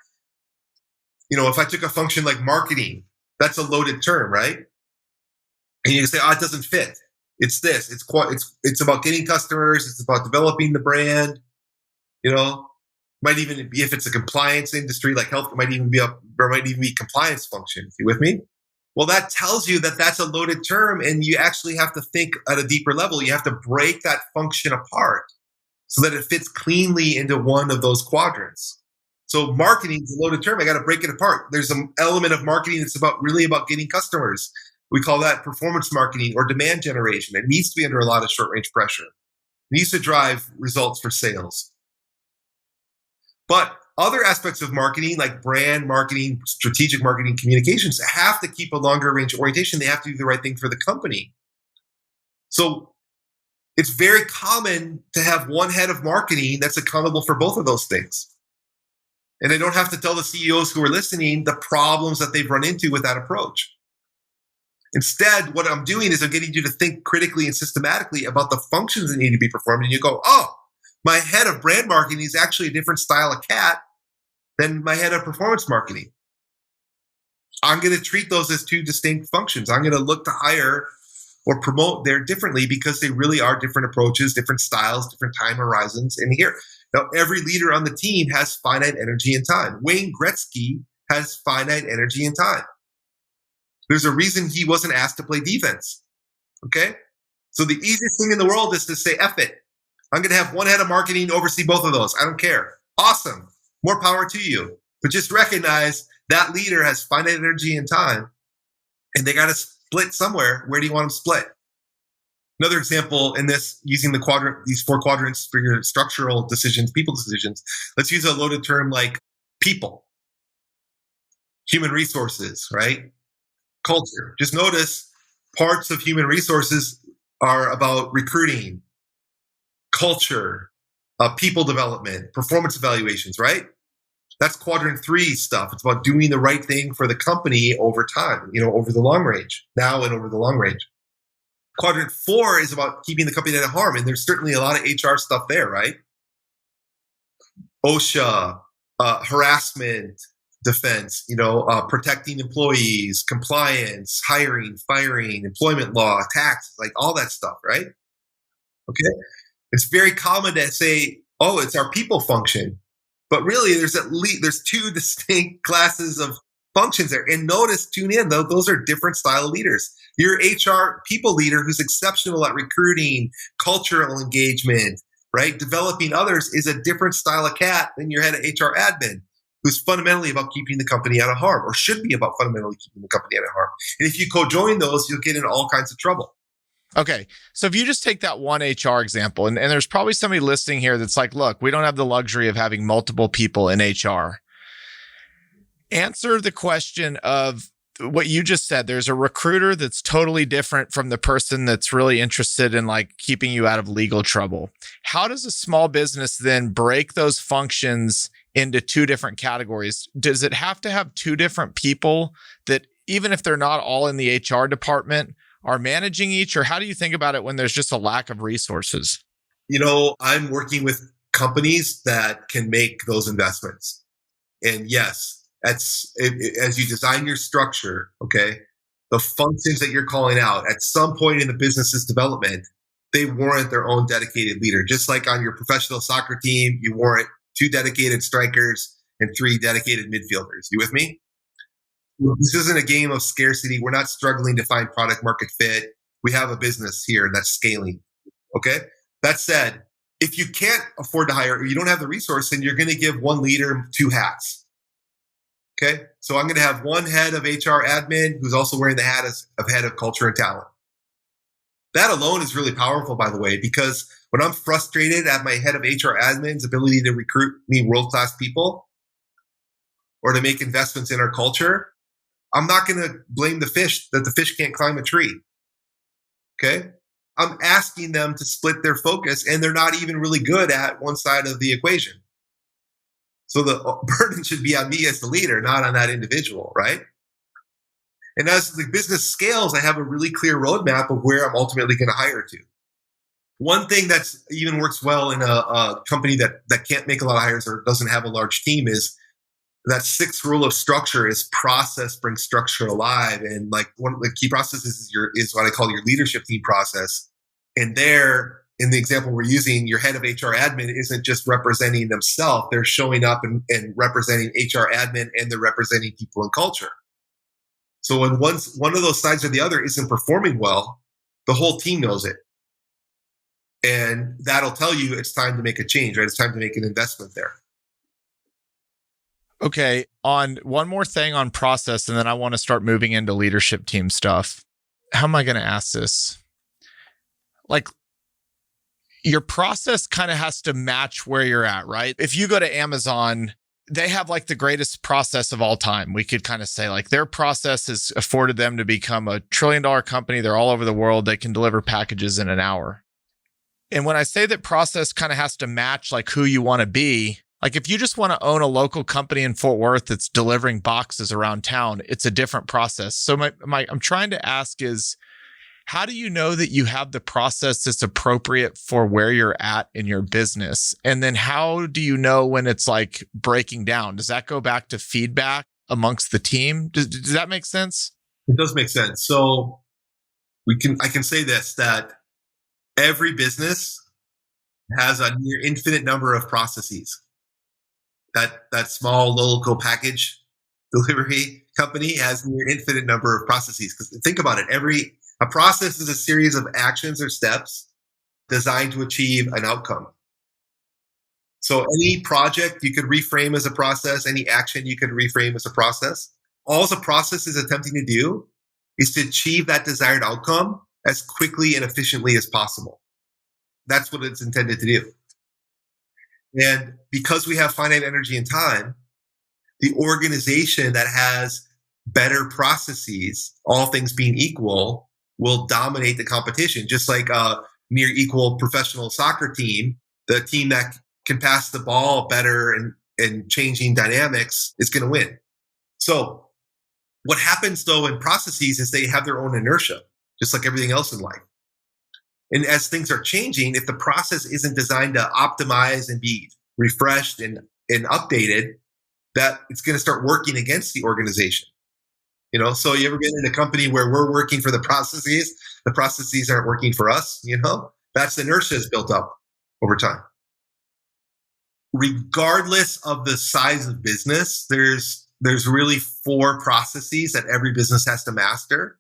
if I took a function like marketing, that's a loaded term, right? And you can say, it doesn't fit. It's this. It's about getting customers. It's about developing the brand. Might even be, if it's a compliance industry like health, there might even be compliance functions. You with me? Well, that tells you that that's a loaded term, and you actually have to think at a deeper level. You have to break that function apart so that it fits cleanly into one of those quadrants. So marketing is a loaded term. I got to break it apart. There's an element of marketing that's really about getting customers. We call that performance marketing or demand generation. It needs to be under a lot of short-range pressure. It needs to drive results for sales. But other aspects of marketing, like brand marketing, strategic marketing, communications, have to keep a longer range orientation. They have to do the right thing for the company. So it's very common to have one head of marketing that's accountable for both of those things. And I don't have to tell the CEOs who are listening the problems that they've run into with that approach. Instead, what I'm doing is I'm getting you to think critically and systematically about the functions that need to be performed. And you go, my head of brand marketing is actually a different style of cat than my head of performance marketing. I'm going to treat those as two distinct functions. I'm going to look to hire or promote there differently because they really are different approaches, different styles, different time horizons in here. Now, every leader on the team has finite energy and time. Wayne Gretzky has finite energy and time. There's a reason he wasn't asked to play defense. Okay? So the easiest thing in the world is to say, F it. I'm going to have one head of marketing oversee both of those. I don't care. Awesome. More power to you. But just recognize that leader has finite energy and time, and they got to split somewhere. Where do you want them split? Another example in this, using these 4 quadrants for your structural decisions, people decisions. Let's use a loaded term like people, human resources, right? Culture. Just notice parts of human resources are about recruiting, culture, people development, performance evaluations, right? That's Quadrant 3 stuff. It's about doing the right thing for the company over time, over the long range, now and over the long range. Quadrant 4 is about keeping the company out of harm. And there's certainly a lot of HR stuff there, right? OSHA, harassment, defense, protecting employees, compliance, hiring, firing, employment law, taxes, like all that stuff, right? Okay. It's very common to say, it's our people function. But really, there's 2 distinct classes of functions there. And tune in, though, those are different style of leaders. Your HR people leader who's exceptional at recruiting, cultural engagement, right? Developing others is a different style of cat than your head of HR admin, who's fundamentally about keeping the company out of harm, or should be about fundamentally keeping the company out of harm. And if you co-join those, you'll get in all kinds of trouble. Okay. So if you just take that one HR example, and there's probably somebody listening here that's like, look, we don't have the luxury of having multiple people in HR. Answer the question of what you just said. There's a recruiter that's totally different from the person that's really interested in like keeping you out of legal trouble. How does a small business then break those functions into two different categories. Does it have to have two different people that, even if they're not all in the HR department, are managing each? Or how do you think about it when there's just a lack of resources? I'm working with companies that can make those investments. And yes, as you design your structure, okay, the functions that you're calling out at some point in the business's development, they warrant their own dedicated leader. Just like on your professional soccer team, you warrant 2 dedicated strikers and 3 dedicated midfielders. You with me? This isn't a game of scarcity. We're not struggling to find product market fit. We have a business here that's scaling. Okay. That said, if you can't afford to hire, or you don't have the resource, then you're going to give one leader 2 hats. Okay. So I'm going to have one head of HR admin who's also wearing the hat of head of culture and talent. That alone is really powerful, by the way, because when I'm frustrated at my head of HR admin's ability to recruit me world-class people or to make investments in our culture, I'm not going to blame the fish that the fish can't climb a tree. Okay. I'm asking them to split their focus, and they're not even really good at one side of the equation. So the burden should be on me as the leader, not on that individual, right? And as the business scales, I have a really clear roadmap of where I'm ultimately going to hire to. One thing that's even works well in a company that can't make a lot of hires or doesn't have a large team is that 6th rule of structure is process brings structure alive. And like one of the key processes is what I call your leadership team process. And there, in the example we're using, your head of HR admin isn't just representing themselves. They're showing up and representing HR admin, and they're representing people and culture. So when one of those sides or the other isn't performing well, the whole team knows it. And that'll tell you it's time to make a change, right? It's time to make an investment there. Okay. On one more thing on process, and then I want to start moving into leadership team stuff. How am I going to ask this? Like, your process kind of has to match where you're at, right? If you go to Amazon, they have like the greatest process of all time. We could kind of say like their process has afforded them to become a $1 trillion company. They're all over the world. They can deliver packages in an hour. And when I say that process kind of has to match like who you want to be, like if you just want to own a local company in Fort Worth that's delivering boxes around town, it's a different process. So I'm trying to ask is, how do you know that you have the process that's appropriate for where you're at in your business? And then how do you know when it's like breaking down? Does that go back to feedback amongst the team? Does that make sense? It does make sense. So I can say this, that every business has a near infinite number of processes. That small local package delivery company has near infinite number of processes. Because think about it, a process is a series of actions or steps designed to achieve an outcome. So any project you could reframe as a process, any action you could reframe as a process. All the process is attempting to do is to achieve that desired outcome as quickly and efficiently as possible. That's what it's intended to do. And because we have finite energy and time, the organization that has better processes, all things being equal, will dominate the competition. Just like a near equal professional soccer team, the team that can pass the ball better and changing dynamics is going to win. So what happens though in processes is they have their own inertia, just like everything else in life. And as things are changing, if the process isn't designed to optimize and be refreshed and updated, that it's going to start working against the organization. So you ever been in a company where we're working for the processes aren't working for us, that's inertia is built up over time. Regardless of the size of business, there's really 4 processes that every business has to master.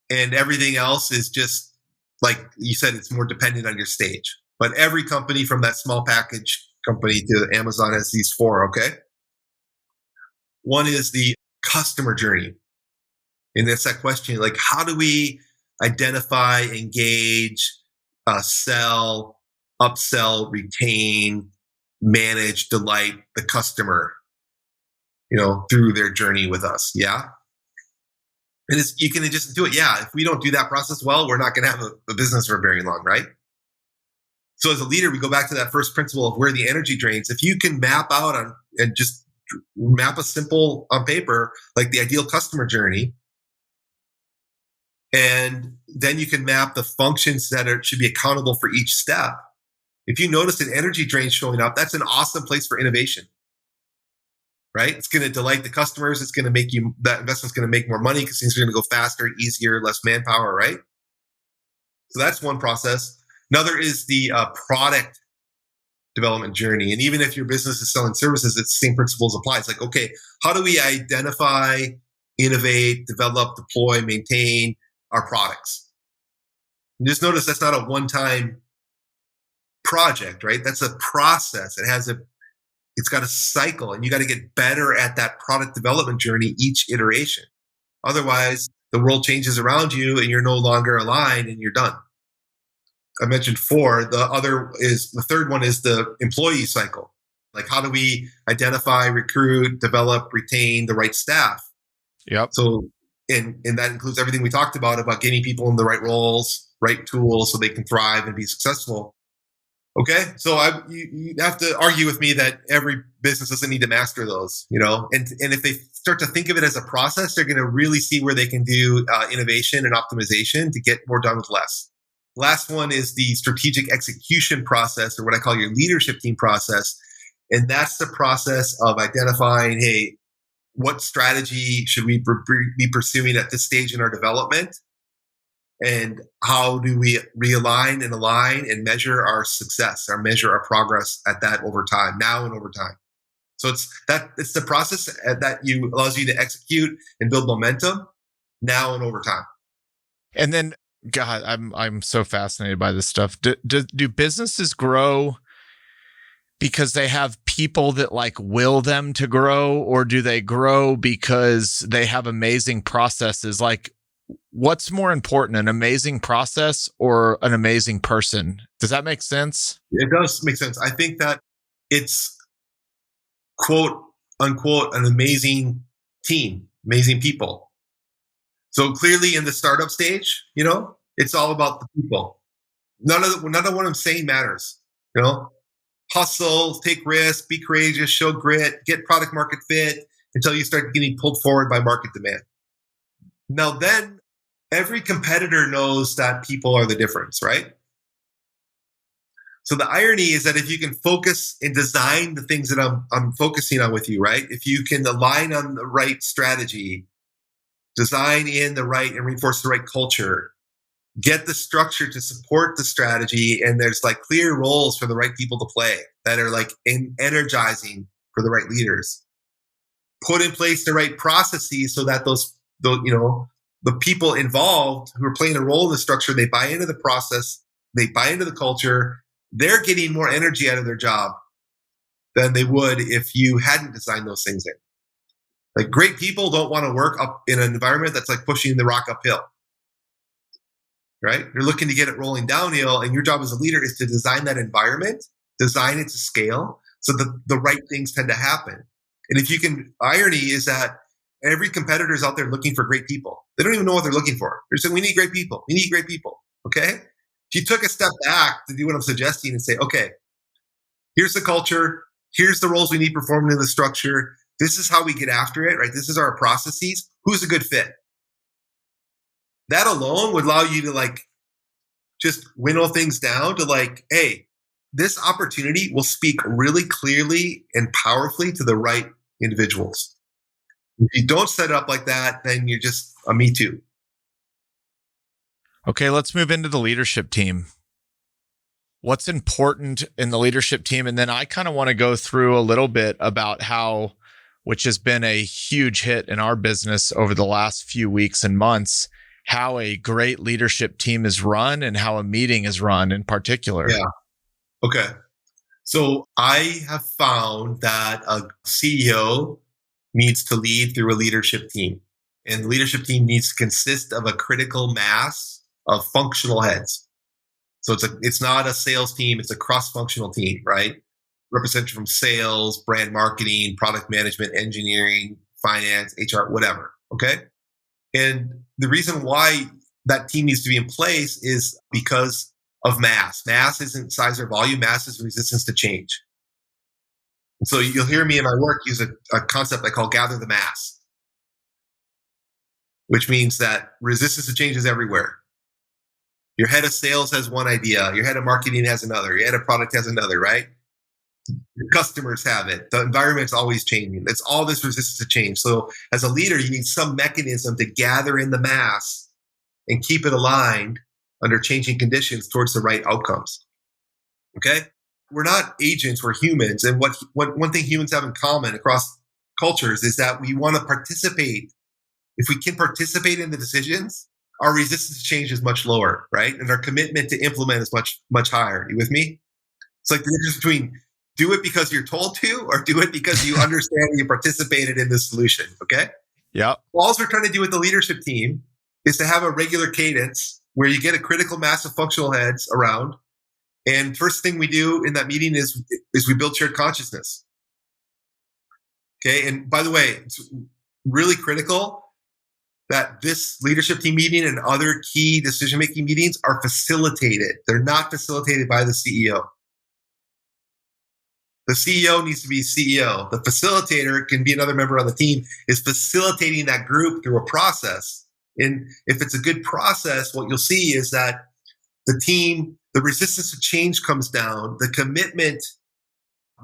And everything else is just, like you said, it's more dependent on your stage. But every company from that small package company to Amazon has these 4, okay? One is the customer journey. And that's that question, like, how do we identify, engage, sell, upsell, retain, manage, delight the customer, through their journey with us? Yeah. And you can just do it. Yeah. If we don't do that process well, we're not going to have a business for very long, right? So as a leader, we go back to that first principle of where the energy drains. If you can map out on and just map a simple on paper, like the ideal customer journey, and then you can map the functions that should be accountable for each step. If you notice an energy drain showing up, that's an awesome place for innovation, right? It's going to delight the customers. It's going to make you, that investment's going to make more money because things are going to go faster, easier, less manpower, right? So that's one process. Another is the product development journey. And even if your business is selling services, it's the same principles apply. It's like, okay, how do we identify, innovate, develop, deploy, maintain our products? And just notice that's not a one-time project, right? That's a process. It's got a cycle, and you got to get better at that product development journey each iteration. Otherwise, the world changes around you and you're no longer aligned and you're done. I mentioned 4. The third one is the employee cycle. Like, how do we identify, recruit, develop, retain the right staff? Yep. So, and that includes everything we talked about getting people in the right roles, right tools so they can thrive and be successful. Okay. So you have to argue with me that every business doesn't need to master those, and if they start to think of it as a process, they're going to really see where they can do innovation and optimization to get more done with less. Last one is the strategic execution process, or what I call your leadership team process. And that's the process of identifying, hey, what strategy should we be pursuing at this stage in our development? And how do we realign and align and measure our success, measure our progress at that over time, now and over time. So it's the process that allows you to execute and build momentum now and over time. And then, God, I'm so fascinated by this stuff. Do businesses grow because they have people that will them to grow, or do they grow because they have amazing processes? What's more important, an amazing process or an amazing person? Does that make sense? It does make sense. I think that it's quote unquote an amazing team, amazing people. So clearly in the startup stage, it's all about the people. None of what I'm saying matters. Hustle, take risks, be courageous, show grit, get product market fit until you start getting pulled forward by market demand. Now then, every competitor knows that people are the difference, right? So the irony is that if you can focus and design the things that I'm focusing on with you, right? If you can align on the right strategy, design in the right and reinforce the right culture, get the structure to support the strategy, and there's clear roles for the right people to play that are energizing for the right leaders. Put in place the right processes so that the people involved who are playing a role in the structure, they buy into the process, they buy into the culture, they're getting more energy out of their job than they would if you hadn't designed those things in. Great people don't want to work up in an environment that's pushing the rock uphill, right? You're looking to get it rolling downhill, and your job as a leader is to design that environment, design it to scale so that the right things tend to happen. And if you can, irony is that every competitor is out there looking for great people. They don't even know what they're looking for. They're saying, we need great people. We need great people. Okay? If you took a step back to do what I'm suggesting and say, okay, here's the culture. Here's the roles we need performing in the structure. This is how we get after it, right? This is our processes. Who's a good fit? That alone would allow you to just winnow things down to hey, this opportunity will speak really clearly and powerfully to the right individuals. If you don't set it up like that, then you're just a me too. Okay, let's move into the leadership team. What's important in the leadership team? And then I kind of want to go through a little bit about how, which has been a huge hit in our business over the last few weeks and months, how a great leadership team is run and how a meeting is run in particular. Yeah. Okay. So I have found that a CEO needs to lead through a leadership team. And the leadership team needs to consist of a critical mass of functional heads. So it's not a sales team, it's a cross-functional team, right? Represented from sales, brand marketing, product management, engineering, finance, HR, whatever. Okay. And the reason why that team needs to be in place is because of mass. Mass isn't size or volume. Mass is resistance to change. And so you'll hear me in my work use a concept I call gather the mass, which means that resistance to change is everywhere. Your head of sales has one idea. Your head of marketing has another. Your head of product has another, right? Your customers have it. The environment's always changing. It's all this resistance to change. So as a leader, you need some mechanism to gather in the mass and keep it aligned under changing conditions towards the right outcomes. Okay? We're not agents, we're humans. And what one thing humans have in common across cultures is that we want to participate. If we can participate in the decisions, our resistance to change is much lower, right? And our commitment to implement is much, much higher. You with me? It's like the difference between do it because you're told to or do it because you understand you participated in the solution, okay? Yeah. All we're trying to do with the leadership team is to have a regular cadence where you get a critical mass of functional heads around. And first thing we do in that meeting is we build shared consciousness. Okay. And by the way, it's really critical that this leadership team meeting and other key decision-making meetings are facilitated. They're not facilitated by the CEO. The CEO needs to be CEO. The facilitator can be another member on the team, is facilitating that group through a process. And if it's a good process, what you'll see is that the team, the resistance to change comes down, the commitment,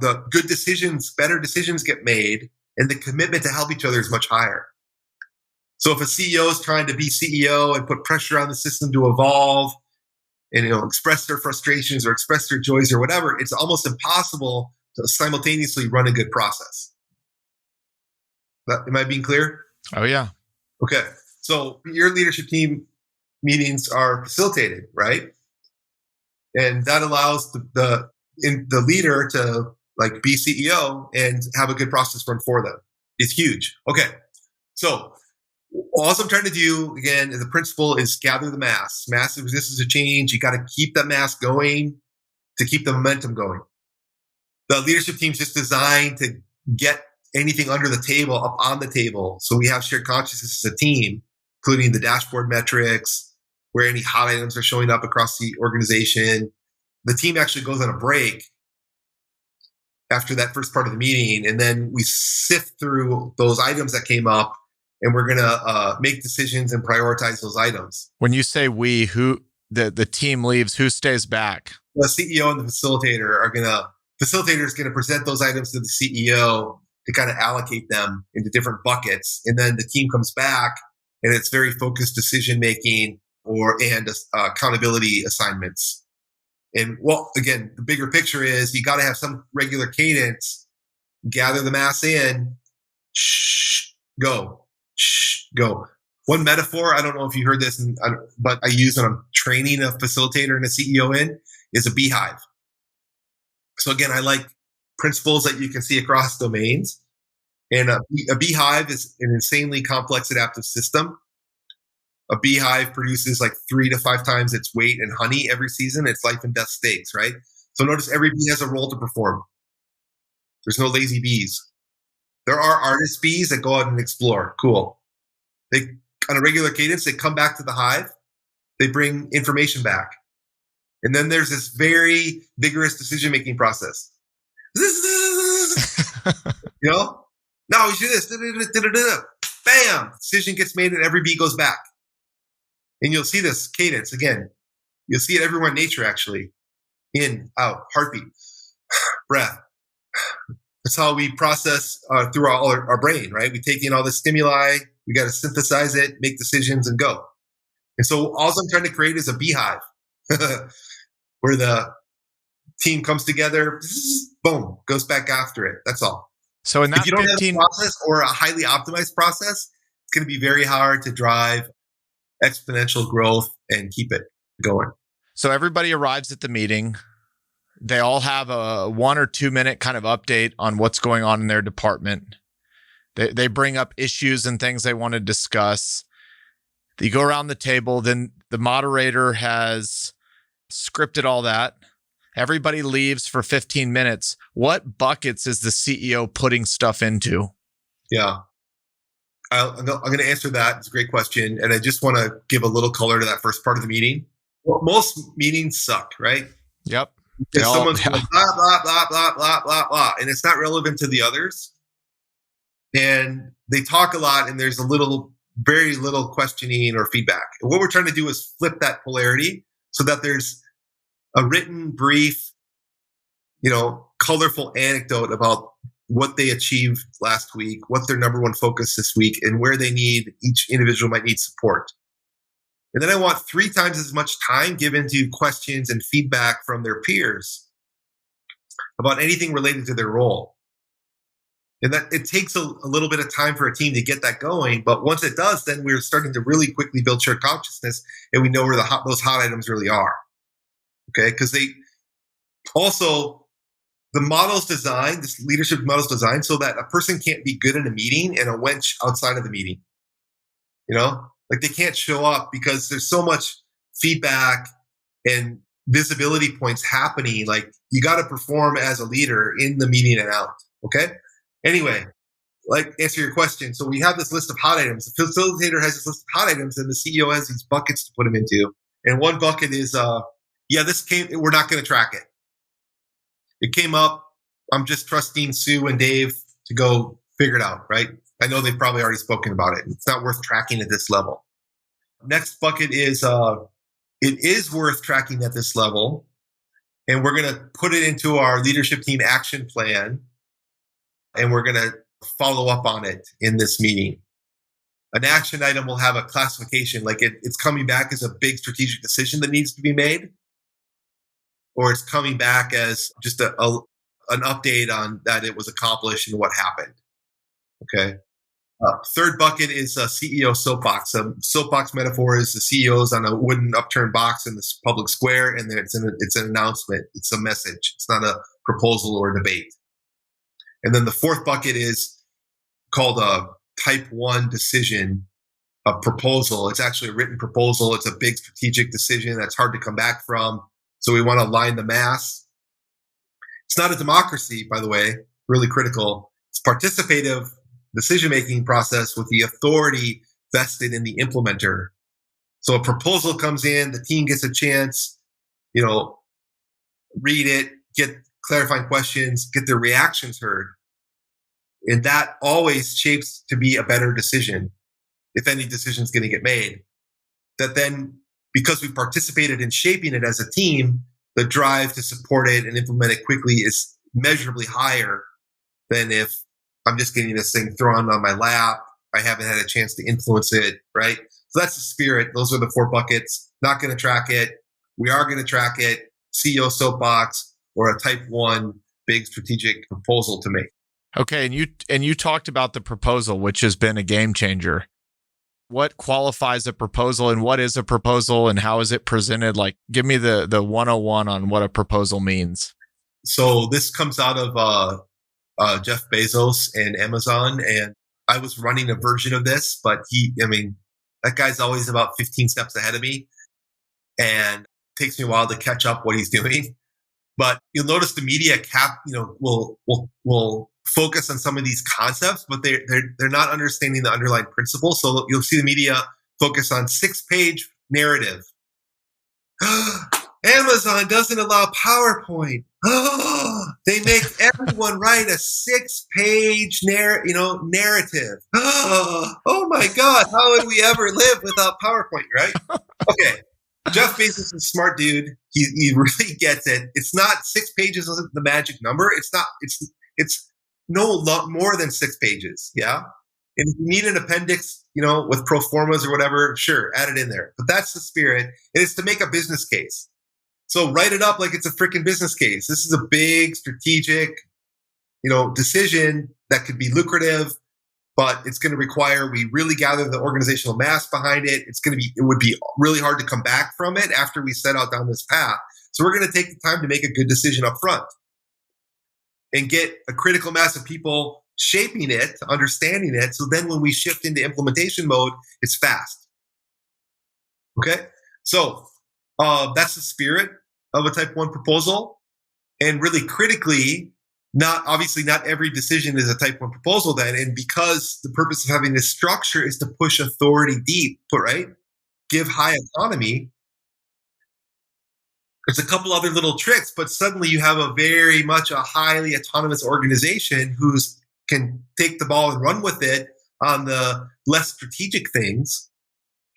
the good decisions, better decisions get made, and the commitment to help each other is much higher. So if a CEO is trying to be CEO and put pressure on the system to evolve and express their frustrations or express their joys or whatever, it's almost impossible to simultaneously run a good process. Am I being clear? Oh, yeah. Okay. So your leadership team meetings are facilitated, right? And that allows the leader to be CEO and have a good process run for them. It's huge. Okay. So all I'm trying to do, again, the principle is gather the mass. Massive resistance to change. You got to keep that mass going to keep the momentum going. The leadership team's just designed to get anything under the table up on the table. So we have shared consciousness as a team, including the dashboard metrics, where any hot items are showing up across the organization. The team actually goes on a break after that first part of the meeting, and then we sift through those items that came up, and we're going to make decisions and prioritize those items. When you say we, who the team leaves, who stays back? The CEO and the facilitator facilitator is going to present those items to the CEO to kind of allocate them into different buckets. And then the team comes back and it's very focused decision making and accountability assignments. And again, the bigger picture is you got to have some regular cadence, gather the mass in, go. One metaphor, I don't know if you heard this, but I use when I'm training a facilitator and a CEO is a beehive. So again, I like principles that you can see across domains. And a beehive is an insanely complex adaptive system. A beehive produces 3 to 5 times its weight in honey every season. It's life and death stakes, right? So notice every bee has a role to perform. There's no lazy bees. There are artist bees that go out and explore. Cool. They, on a regular cadence, they come back to the hive. They bring information back. And then there's this very vigorous decision-making process. No, we should do this. Bam! Decision gets made and every bee goes back. And you'll see this cadence again. You'll see it everywhere in nature, actually. In, out, heartbeat, breath. That's how we process through our brain, right? We take in all the stimuli. We got to synthesize it, make decisions, and go. And so all I'm trying to create is a beehive where the team comes together, boom, goes back after it. That's all. So in that if you don't have a process or a highly optimized process, it's going to be very hard to drive exponential growth and keep it going. So everybody arrives at the meeting. They all have a 1 or 2 minute kind of update on what's going on in their department. They bring up issues and things they want to discuss. You go around the table, then the moderator has scripted all that. Everybody leaves for 15 minutes. What buckets is the CEO putting stuff into? Yeah. I'm going to answer that. It's a great question. And I just want to give a little color to that first part of the meeting. Well, most meetings suck, right? Yep. Because someone's going blah, blah, blah, blah, blah, blah, blah, and it's not relevant to the others. And they talk a lot, and there's very little questioning or feedback. And what we're trying to do is flip that polarity so that there's a written, brief, colorful anecdote about what they achieved last week, what their number one focus this week, and where each individual might need support. And then I want 3 times as much time given to questions and feedback from their peers about anything related to their role. And that it takes a little bit of time for a team to get that going. But once it does, then we're starting to really quickly build shared consciousness, and we know where those hot items really are. Okay? Because the model's designed, this leadership model's designed so that a person can't be good in a meeting and a wench outside of the meeting. Like they can't show up because there's so much feedback and visibility points happening. Like you got to perform as a leader in the meeting and out. Okay? Anyway, answer your question. So we have this list of hot items. The facilitator has this list of hot items, and the CEO has these buckets to put them into. And one bucket is, we're not going to track it. It came up. I'm just trusting Sue and Dave to go figure it out, right? I know they've probably already spoken about it. It's not worth tracking at this level. Next bucket is, it is worth tracking at this level, and we're going to put it into our leadership team action plan, and we're going to follow up on it in this meeting. An action item will have a classification, like it's coming back as a big strategic decision that needs to be made, or it's coming back as just an update on that it was accomplished and what happened. Okay. Third bucket is a CEO soapbox. A soapbox metaphor is the CEO's on a wooden upturned box in this public square, and it's an announcement. It's a message. It's not a proposal or a debate. And then the fourth bucket is called a type 1 decision, a proposal. It's actually a written proposal. It's a big strategic decision that's hard to come back from. So we want to align the mass. It's not a democracy, by the way, really critical. It's participative decision-making process with the authority vested in the implementer. So a proposal comes in, the team gets a chance, read it, get clarifying questions, get their reactions heard. And that always shapes to be a better decision, if any decision is going to get made. That then, because we participated in shaping it as a team, the drive to support it and implement it quickly is measurably higher than if I'm just getting this thing thrown on my lap. I haven't had a chance to influence it, right? So that's the spirit. Those are the 4 buckets. Not going to track it. We are going to track it. CEO soapbox or a type 1 big strategic proposal to make. Okay, and you talked about the proposal, which has been a game changer. What qualifies a proposal, and what is a proposal, and how is it presented? Like, give me the 101 on what a proposal means. So this comes out of Jeff Bezos and Amazon, and I was running a version of this, but that guy's always about 15 steps ahead of me, and it takes me a while to catch up what he's doing. But you'll notice the media will focus on some of these concepts, but they're not understanding the underlying principles. So you'll see the media focus on 6-page narrative. Amazon doesn't allow PowerPoint. They make everyone write a 6-page narrative. Oh my God, how would we ever live without PowerPoint, right? Okay. Jeff Bezos is a smart dude. He really gets it. It's not 6 pages isn't the magic number. It's no more than 6 pages. Yeah. And if you need an appendix, with pro formas or whatever, sure, add it in there. But that's the spirit. It is to make a business case. So write it up like it's a freaking business case. This is a big strategic, decision that could be lucrative, but it's going to require we really gather the organizational mass behind it. It would be really hard to come back from it after we set out down this path. So we're going to take the time to make a good decision up front and get a critical mass of people shaping it, understanding it. So then when we shift into implementation mode, it's fast. Okay. So that's the spirit of a type 1 proposal. And really critically, not every decision is a type 1 proposal then. And because the purpose of having this structure is to push authority deep, right? Give high autonomy. There's a couple other little tricks, but suddenly you have a very much a highly autonomous organization who's can take the ball and run with it on the less strategic things.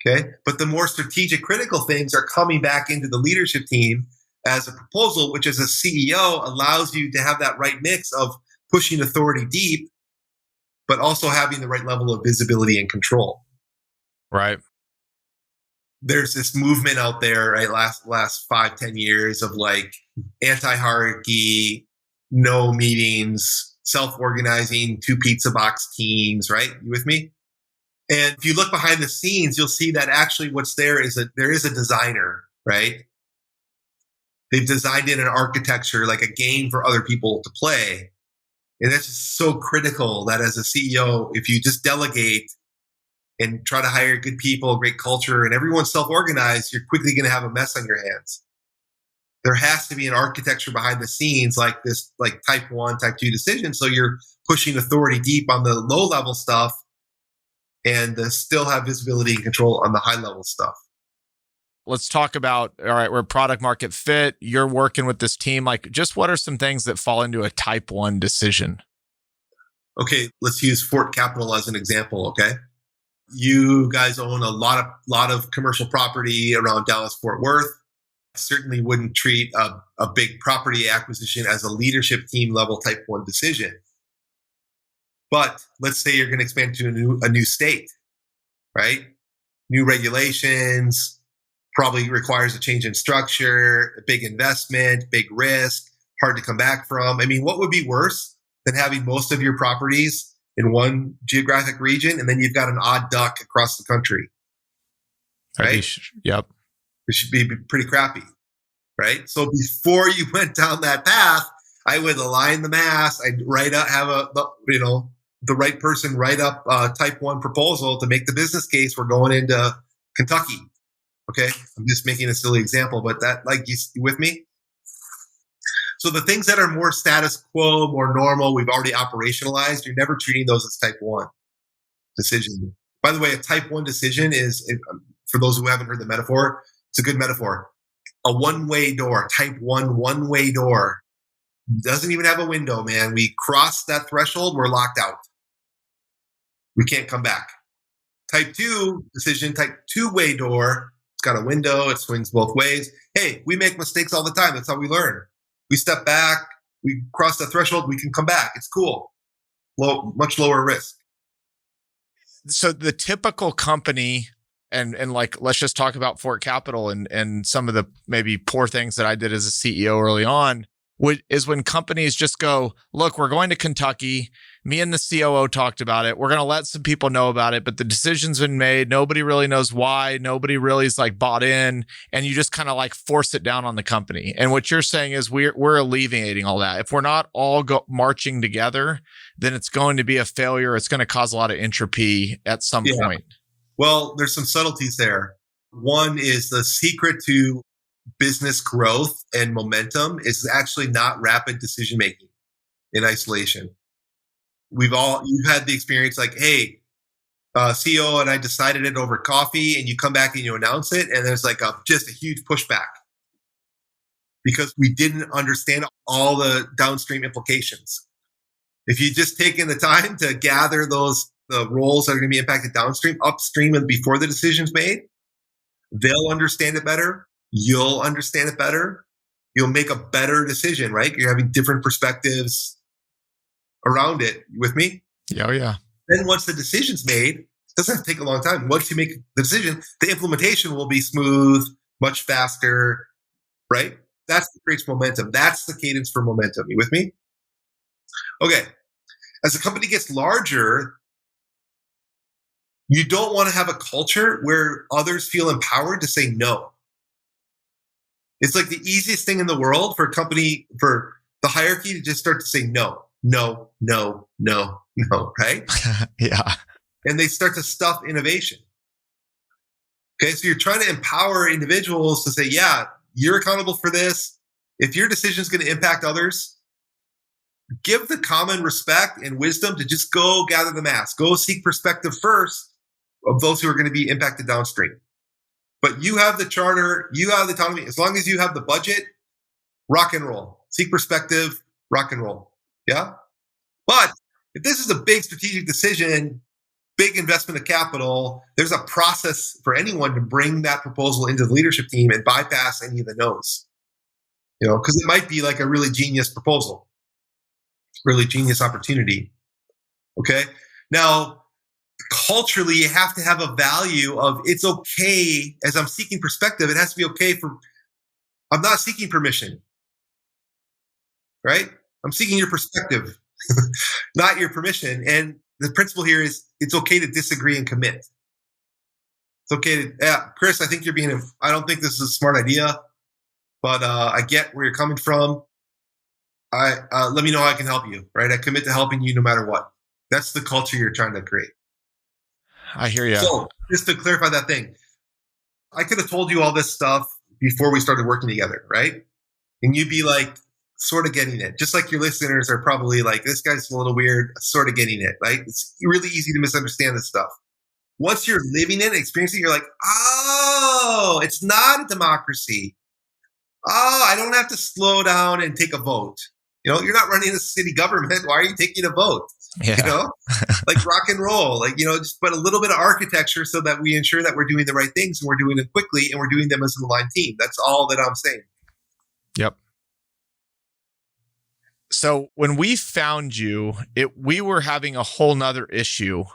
Okay. But the more strategic critical things are coming back into the leadership team as a proposal, which as a CEO allows you to have that right mix of pushing authority deep, but also having the right level of visibility and control. Right. There's this movement out there, right? Last 5-10 years of like anti-hierarchy, no meetings, self-organizing, 2 pizza box teams, right? You with me? And if you look behind the scenes, you'll see that actually what's there is there is a designer, right? They've designed in an architecture, like a game for other people to play. And that's just so critical that as a CEO, if you just delegate and try to hire good people, great culture, and everyone's self-organized, you're quickly going to have a mess on your hands. There has to be an architecture behind the scenes like this, like type 1, type 2 decision. So you're pushing authority deep on the low level stuff and still have visibility and control on the high level stuff. Let's talk about, all right, we're product market fit. You're working with this team. Like, just what are some things that fall into a type 1 decision? Okay, let's use Fort Capital as an example, okay? You guys own a lot of commercial property around Dallas, Fort Worth. I certainly wouldn't treat a big property acquisition as a leadership team level type 1 decision. But let's say you're going to expand to a new state, right? New regulations, probably requires a change in structure, a big investment, big risk, hard to come back from. I mean, what would be worse than having most of your properties in one geographic region and then you've got an odd duck across the country, right? Yep. It should be pretty crappy, right? So before you went down that path, I would align the mass. I'd write up, have the right person write up a type 1 proposal to make the business case. We're going into Kentucky. Okay. I'm just making a silly example, but that, like, you with me? So the things that are more status quo, more normal, we've already operationalized, you're never treating those as type 1 decision. By the way, a type 1 decision is, for those who haven't heard the metaphor, it's a good metaphor. A one-way door, type 1 one-way door. Doesn't even have a window, man. We cross that threshold, we're locked out. We can't come back. Type 2 decision, type 2-way door. It's got a window. It swings both ways. Hey, we make mistakes all the time. That's how we learn. We step back. We cross the threshold. We can come back. It's cool. Much lower risk. So the typical company, and like, let's just talk about Fort Capital and some of the maybe poor things that I did as a CEO early on, is when companies just go, look, we're going to Kentucky. Me and the COO talked about it. We're going to let some people know about it, but the decision's been made. Nobody really knows why. Nobody really is like bought in, and you just kind of like force it down on the company. And what you're saying is we're alleviating all that. If we're not all marching together, then it's going to be a failure. It's going to cause a lot of entropy at some point. Well, there's some subtleties there. One is the secret to business growth and momentum is actually not rapid decision making in isolation. You've had the experience like, hey, CEO and I decided it over coffee, and you come back and you announce it, and there's like just a huge pushback because we didn't understand all the downstream implications. If you just taken the time to gather the roles that are going to be impacted downstream, upstream, and before the decision's made, they'll understand it better. You'll understand it better. You'll make a better decision, right? You're having different perspectives around it. You with me? Yeah, yeah. Then once the decision's made, it doesn't have to take a long time. Once you make the decision, the implementation will be smooth, much faster, right? That's what creates momentum. That's the cadence for momentum. You with me? Okay. As the company gets larger, you don't want to have a culture where others feel empowered to say no. It's like the easiest thing in the world for a company, for the hierarchy to just start to say no, no, no, no, no, right? Yeah. And they start to stuff innovation. Okay, so you're trying to empower individuals to say, yeah, you're accountable for this. If your decision is going to impact others, give the common respect and wisdom to just go gather the mass. Go seek perspective first of those who are going to be impacted downstream. But you have the charter, you have the autonomy. As long as you have the budget, rock and roll. Seek perspective, rock and roll. Yeah. But if this is a big strategic decision, big investment of capital, there's a process for anyone to bring that proposal into the leadership team and bypass any of the no's. Because it might be like a really genius proposal, really genius opportunity. Okay. Now, culturally, you have to have a value of it's okay. As I'm seeking perspective, it has to be okay I'm not seeking permission, right? I'm seeking your perspective, not your permission. And the principle here is it's okay to disagree and commit. It's okay to, Chris, I think I don't think this is a smart idea, but I get where you're coming from. Let me know how I can help you, right? I commit to helping you no matter what. That's the culture you're trying to create. I hear you. So just to clarify that thing, I could have told you all this stuff before we started working together, right? And you'd be like, sort of getting it. Just like your listeners are probably like, this guy's a little weird, sort of getting it, right? It's really easy to misunderstand this stuff. Once you're living it and experiencing it, you're like, oh, it's not a democracy. Oh, I don't have to slow down and take a vote. You're not running a city government. Why are you taking a vote? Yeah. Like rock and roll, just put a little bit of architecture so that we ensure that we're doing the right things and we're doing them quickly and we're doing them as an aligned team. That's all that I'm saying. Yep. So when we found you, we were having a whole nother issue,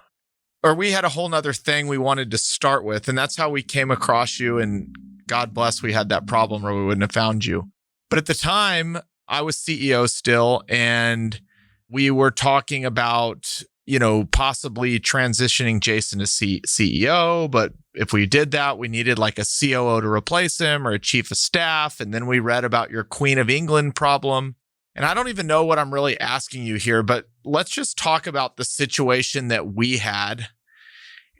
or we had a whole nother thing we wanted to start with. And that's how we came across you. And God bless, we had that problem or we wouldn't have found you. But at the time, I was CEO still, and we were talking about, possibly transitioning Jason to CEO. But if we did that, we needed like a COO to replace him or a chief of staff. And then we read about your Queen of England problem. And I don't even know what I'm really asking you here, but let's just talk about the situation that we had.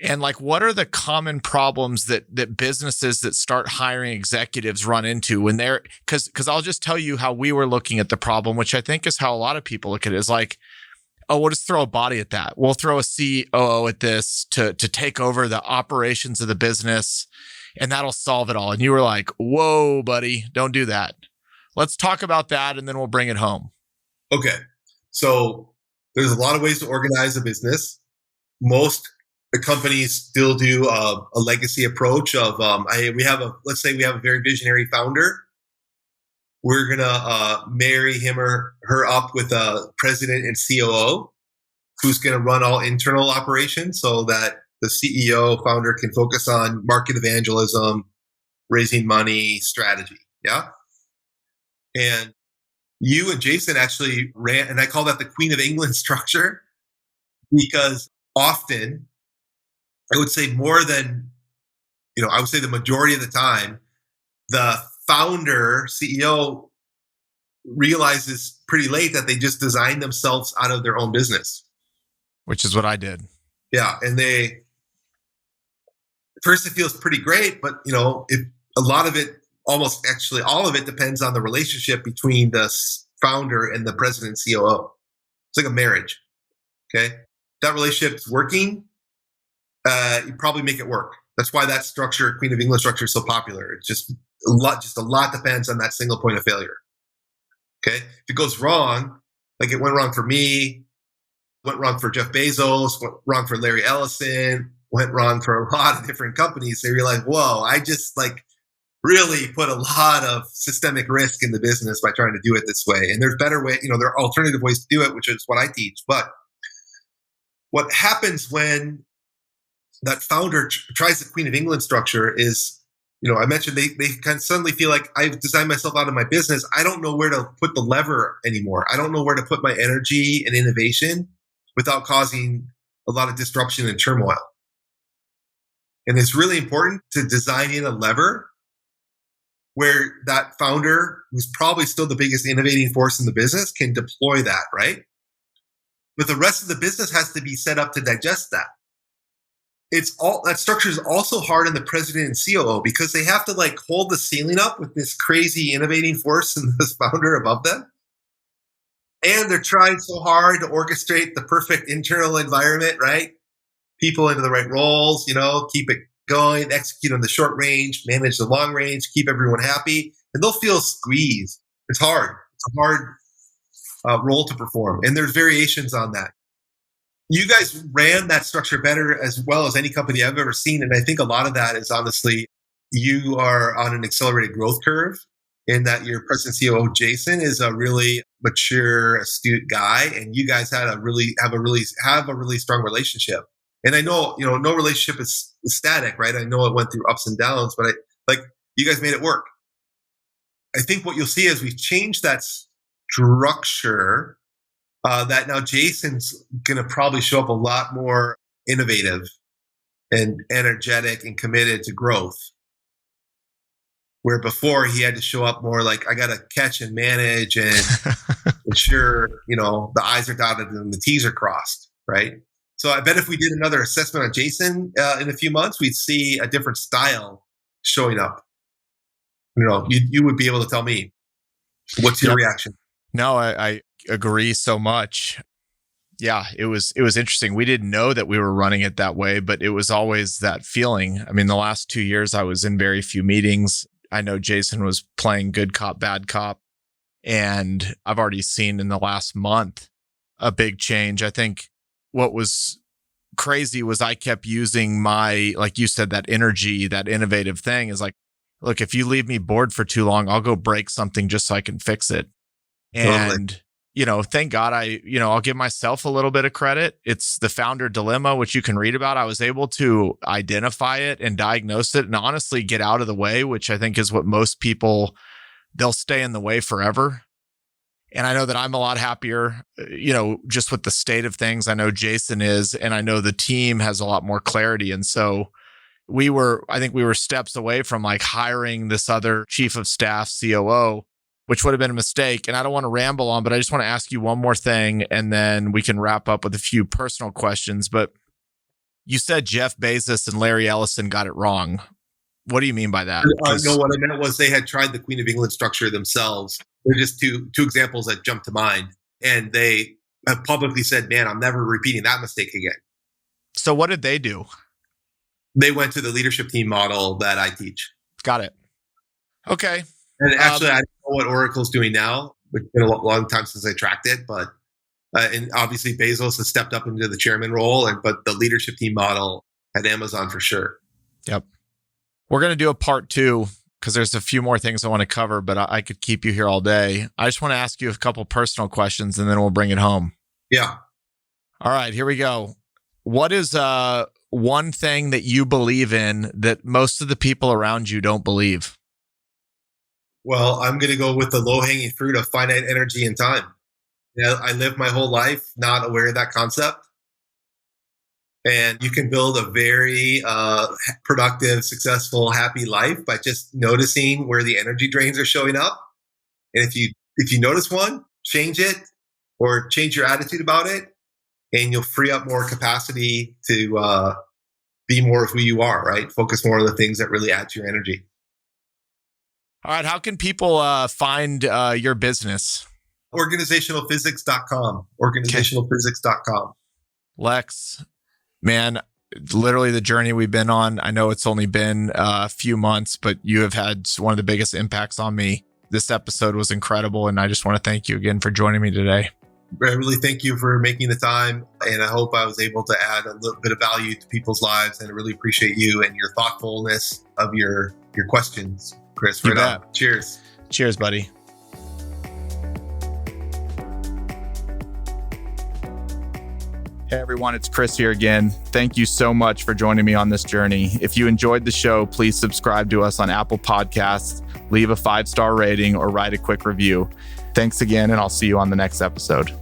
And like, what are the common problems that businesses that start hiring executives run into when because I'll just tell you how we were looking at the problem, which I think is how a lot of people look at it, is like, oh, we'll just throw a body at that. We'll throw a COO at this to take over the operations of the business, and that'll solve it all. And you were like, whoa, buddy, don't do that. Let's talk about that, and then we'll bring it home. Okay. So there's a lot of ways to organize a business. Most companies still do a legacy approach of, let's say we have a very visionary founder. We're going to marry him or her up with a president and COO who's going to run all internal operations so that the CEO founder can focus on market evangelism, raising money, strategy. Yeah. And you and Jason actually ran, and I call that the Queen of England structure, because often, I would say more than, I would say the majority of the time, the founder, CEO realizes pretty late that they just designed themselves out of their own business. Which is what I did. Yeah. And at first it feels pretty great, but a lot of it, almost actually all of it, depends on the relationship between the founder and the president and COO. It's like a marriage. Okay. That relationship's working. You probably make it work. That's why that structure, Queen of England structure, is so popular. It's just a lot depends on that single point of failure. Okay. If it goes wrong, like it went wrong for me, went wrong for Jeff Bezos, went wrong for Larry Ellison, went wrong for a lot of different companies. They realize, whoa, I just really put a lot of systemic risk in the business by trying to do it this way. And there's better way, there are alternative ways to do it, which is what I teach. But what happens when that founder tries the Queen of England structure is, I mentioned they kind of suddenly feel like I've designed myself out of my business. I don't know where to put the lever anymore. I don't know where to put my energy and innovation without causing a lot of disruption and turmoil. And it's really important to design in a lever where that founder, who's probably still the biggest innovating force in the business, can deploy that, right? But the rest of the business has to be set up to digest that. That structure is also hard on the president and COO because they have to hold the ceiling up with this crazy innovating force and this founder above them. And they're trying so hard to orchestrate the perfect internal environment, right? People into the right roles, keep it going, execute on the short range, manage the long range, keep everyone happy, and they'll feel squeezed. It's hard. It's a hard role to perform. And there's variations on that. You guys ran that structure better as well as any company I've ever seen. And I think a lot of that is honestly, you are on an accelerated growth curve in that your president COO, Jason, is a really mature, astute guy. And you guys have a really strong relationship. And I know, no relationship is static, right? I know it went through ups and downs, but you guys made it work. I think what you'll see is we've changed that structure, that now Jason's going to probably show up a lot more innovative and energetic and committed to growth. Where before he had to show up more like, I got to catch and manage and ensure, the I's are dotted and the T's are crossed, right? So I bet if we did another assessment on Jason in a few months, we'd see a different style showing up. You would be able to tell me. What's your reaction? No, I agree so much. Yeah, it was interesting. We didn't know that we were running it that way, but it was always that feeling. I mean, the last 2 years I was in very few meetings. I know Jason was playing good cop, bad cop. And I've already seen in the last month a big change. I think what was crazy was I kept using my, like you said, that energy, that innovative thing is like, look, if you leave me bored for too long, I'll go break something just so I can fix it. And, thank God I'll give myself a little bit of credit. It's the founder dilemma, which you can read about. I was able to identify it and diagnose it and honestly get out of the way, which I think is what most people, they'll stay in the way forever. And I know that I'm a lot happier, just with the state of things. I know Jason is, and I know the team has a lot more clarity. And so I think we were steps away from like hiring this other chief of staff, COO, which would have been a mistake. And I don't want to ramble on, but I just want to ask you one more thing, and then we can wrap up with a few personal questions. But you said Jeff Bezos and Larry Ellison got it wrong. What do you mean by that? No, what I meant was they had tried the Queen of England structure themselves. They're just two examples that jumped to mind. And they have publicly said, man, I'm never repeating that mistake again. So what did they do? They went to the leadership team model that I teach. Got it. Okay. And actually, I don't know what Oracle's doing now. It's been a long time since I tracked it, but and obviously Bezos has stepped up into the chairman role, but the leadership team model at Amazon for sure. Yep. We're going to do a part 2 because there's a few more things I want to cover, but I could keep you here all day. I just want to ask you a couple personal questions and then we'll bring it home. Yeah. All right, here we go. What is one thing that you believe in that most of the people around you don't believe? Well, I'm going to go with the low-hanging fruit of finite energy and time. I lived my whole life not aware of that concept. And you can build a very productive, successful, happy life by just noticing where the energy drains are showing up. And if you notice one, change it or change your attitude about it, and you'll free up more capacity to be more of who you are, right? Focus more on the things that really add to your energy. All right. How can people find your business? Organizationalphysics.com. Organizationalphysics.com. Lex, man, literally the journey we've been on. I know it's only been a few months, but you have had one of the biggest impacts on me. This episode was incredible, and I just want to thank you again for joining me today. I really thank you for making the time, and I hope I was able to add a little bit of value to people's lives, and I really appreciate you and your thoughtfulness of your questions, Chris. Right on. Cheers. Cheers, buddy. Hey everyone, it's Chris here again. Thank you so much for joining me on this journey. If you enjoyed the show, please subscribe to us on Apple Podcasts, leave a 5-star rating, or write a quick review. Thanks again, and I'll see you on the next episode.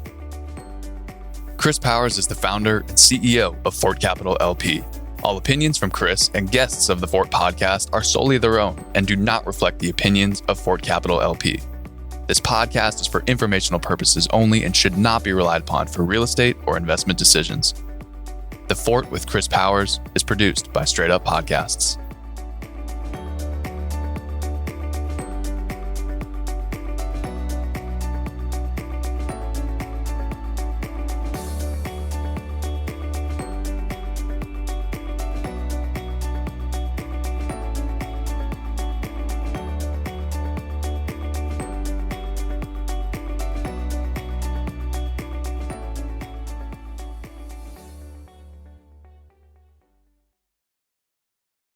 Chris Powers is the founder and CEO of Fort Capital LP. All opinions from Chris and guests of the Fort Podcast are solely their own and do not reflect the opinions of Fort Capital LP. This podcast is for informational purposes only and should not be relied upon for real estate or investment decisions. The Fort with Chris Powers is produced by Straight Up Podcasts.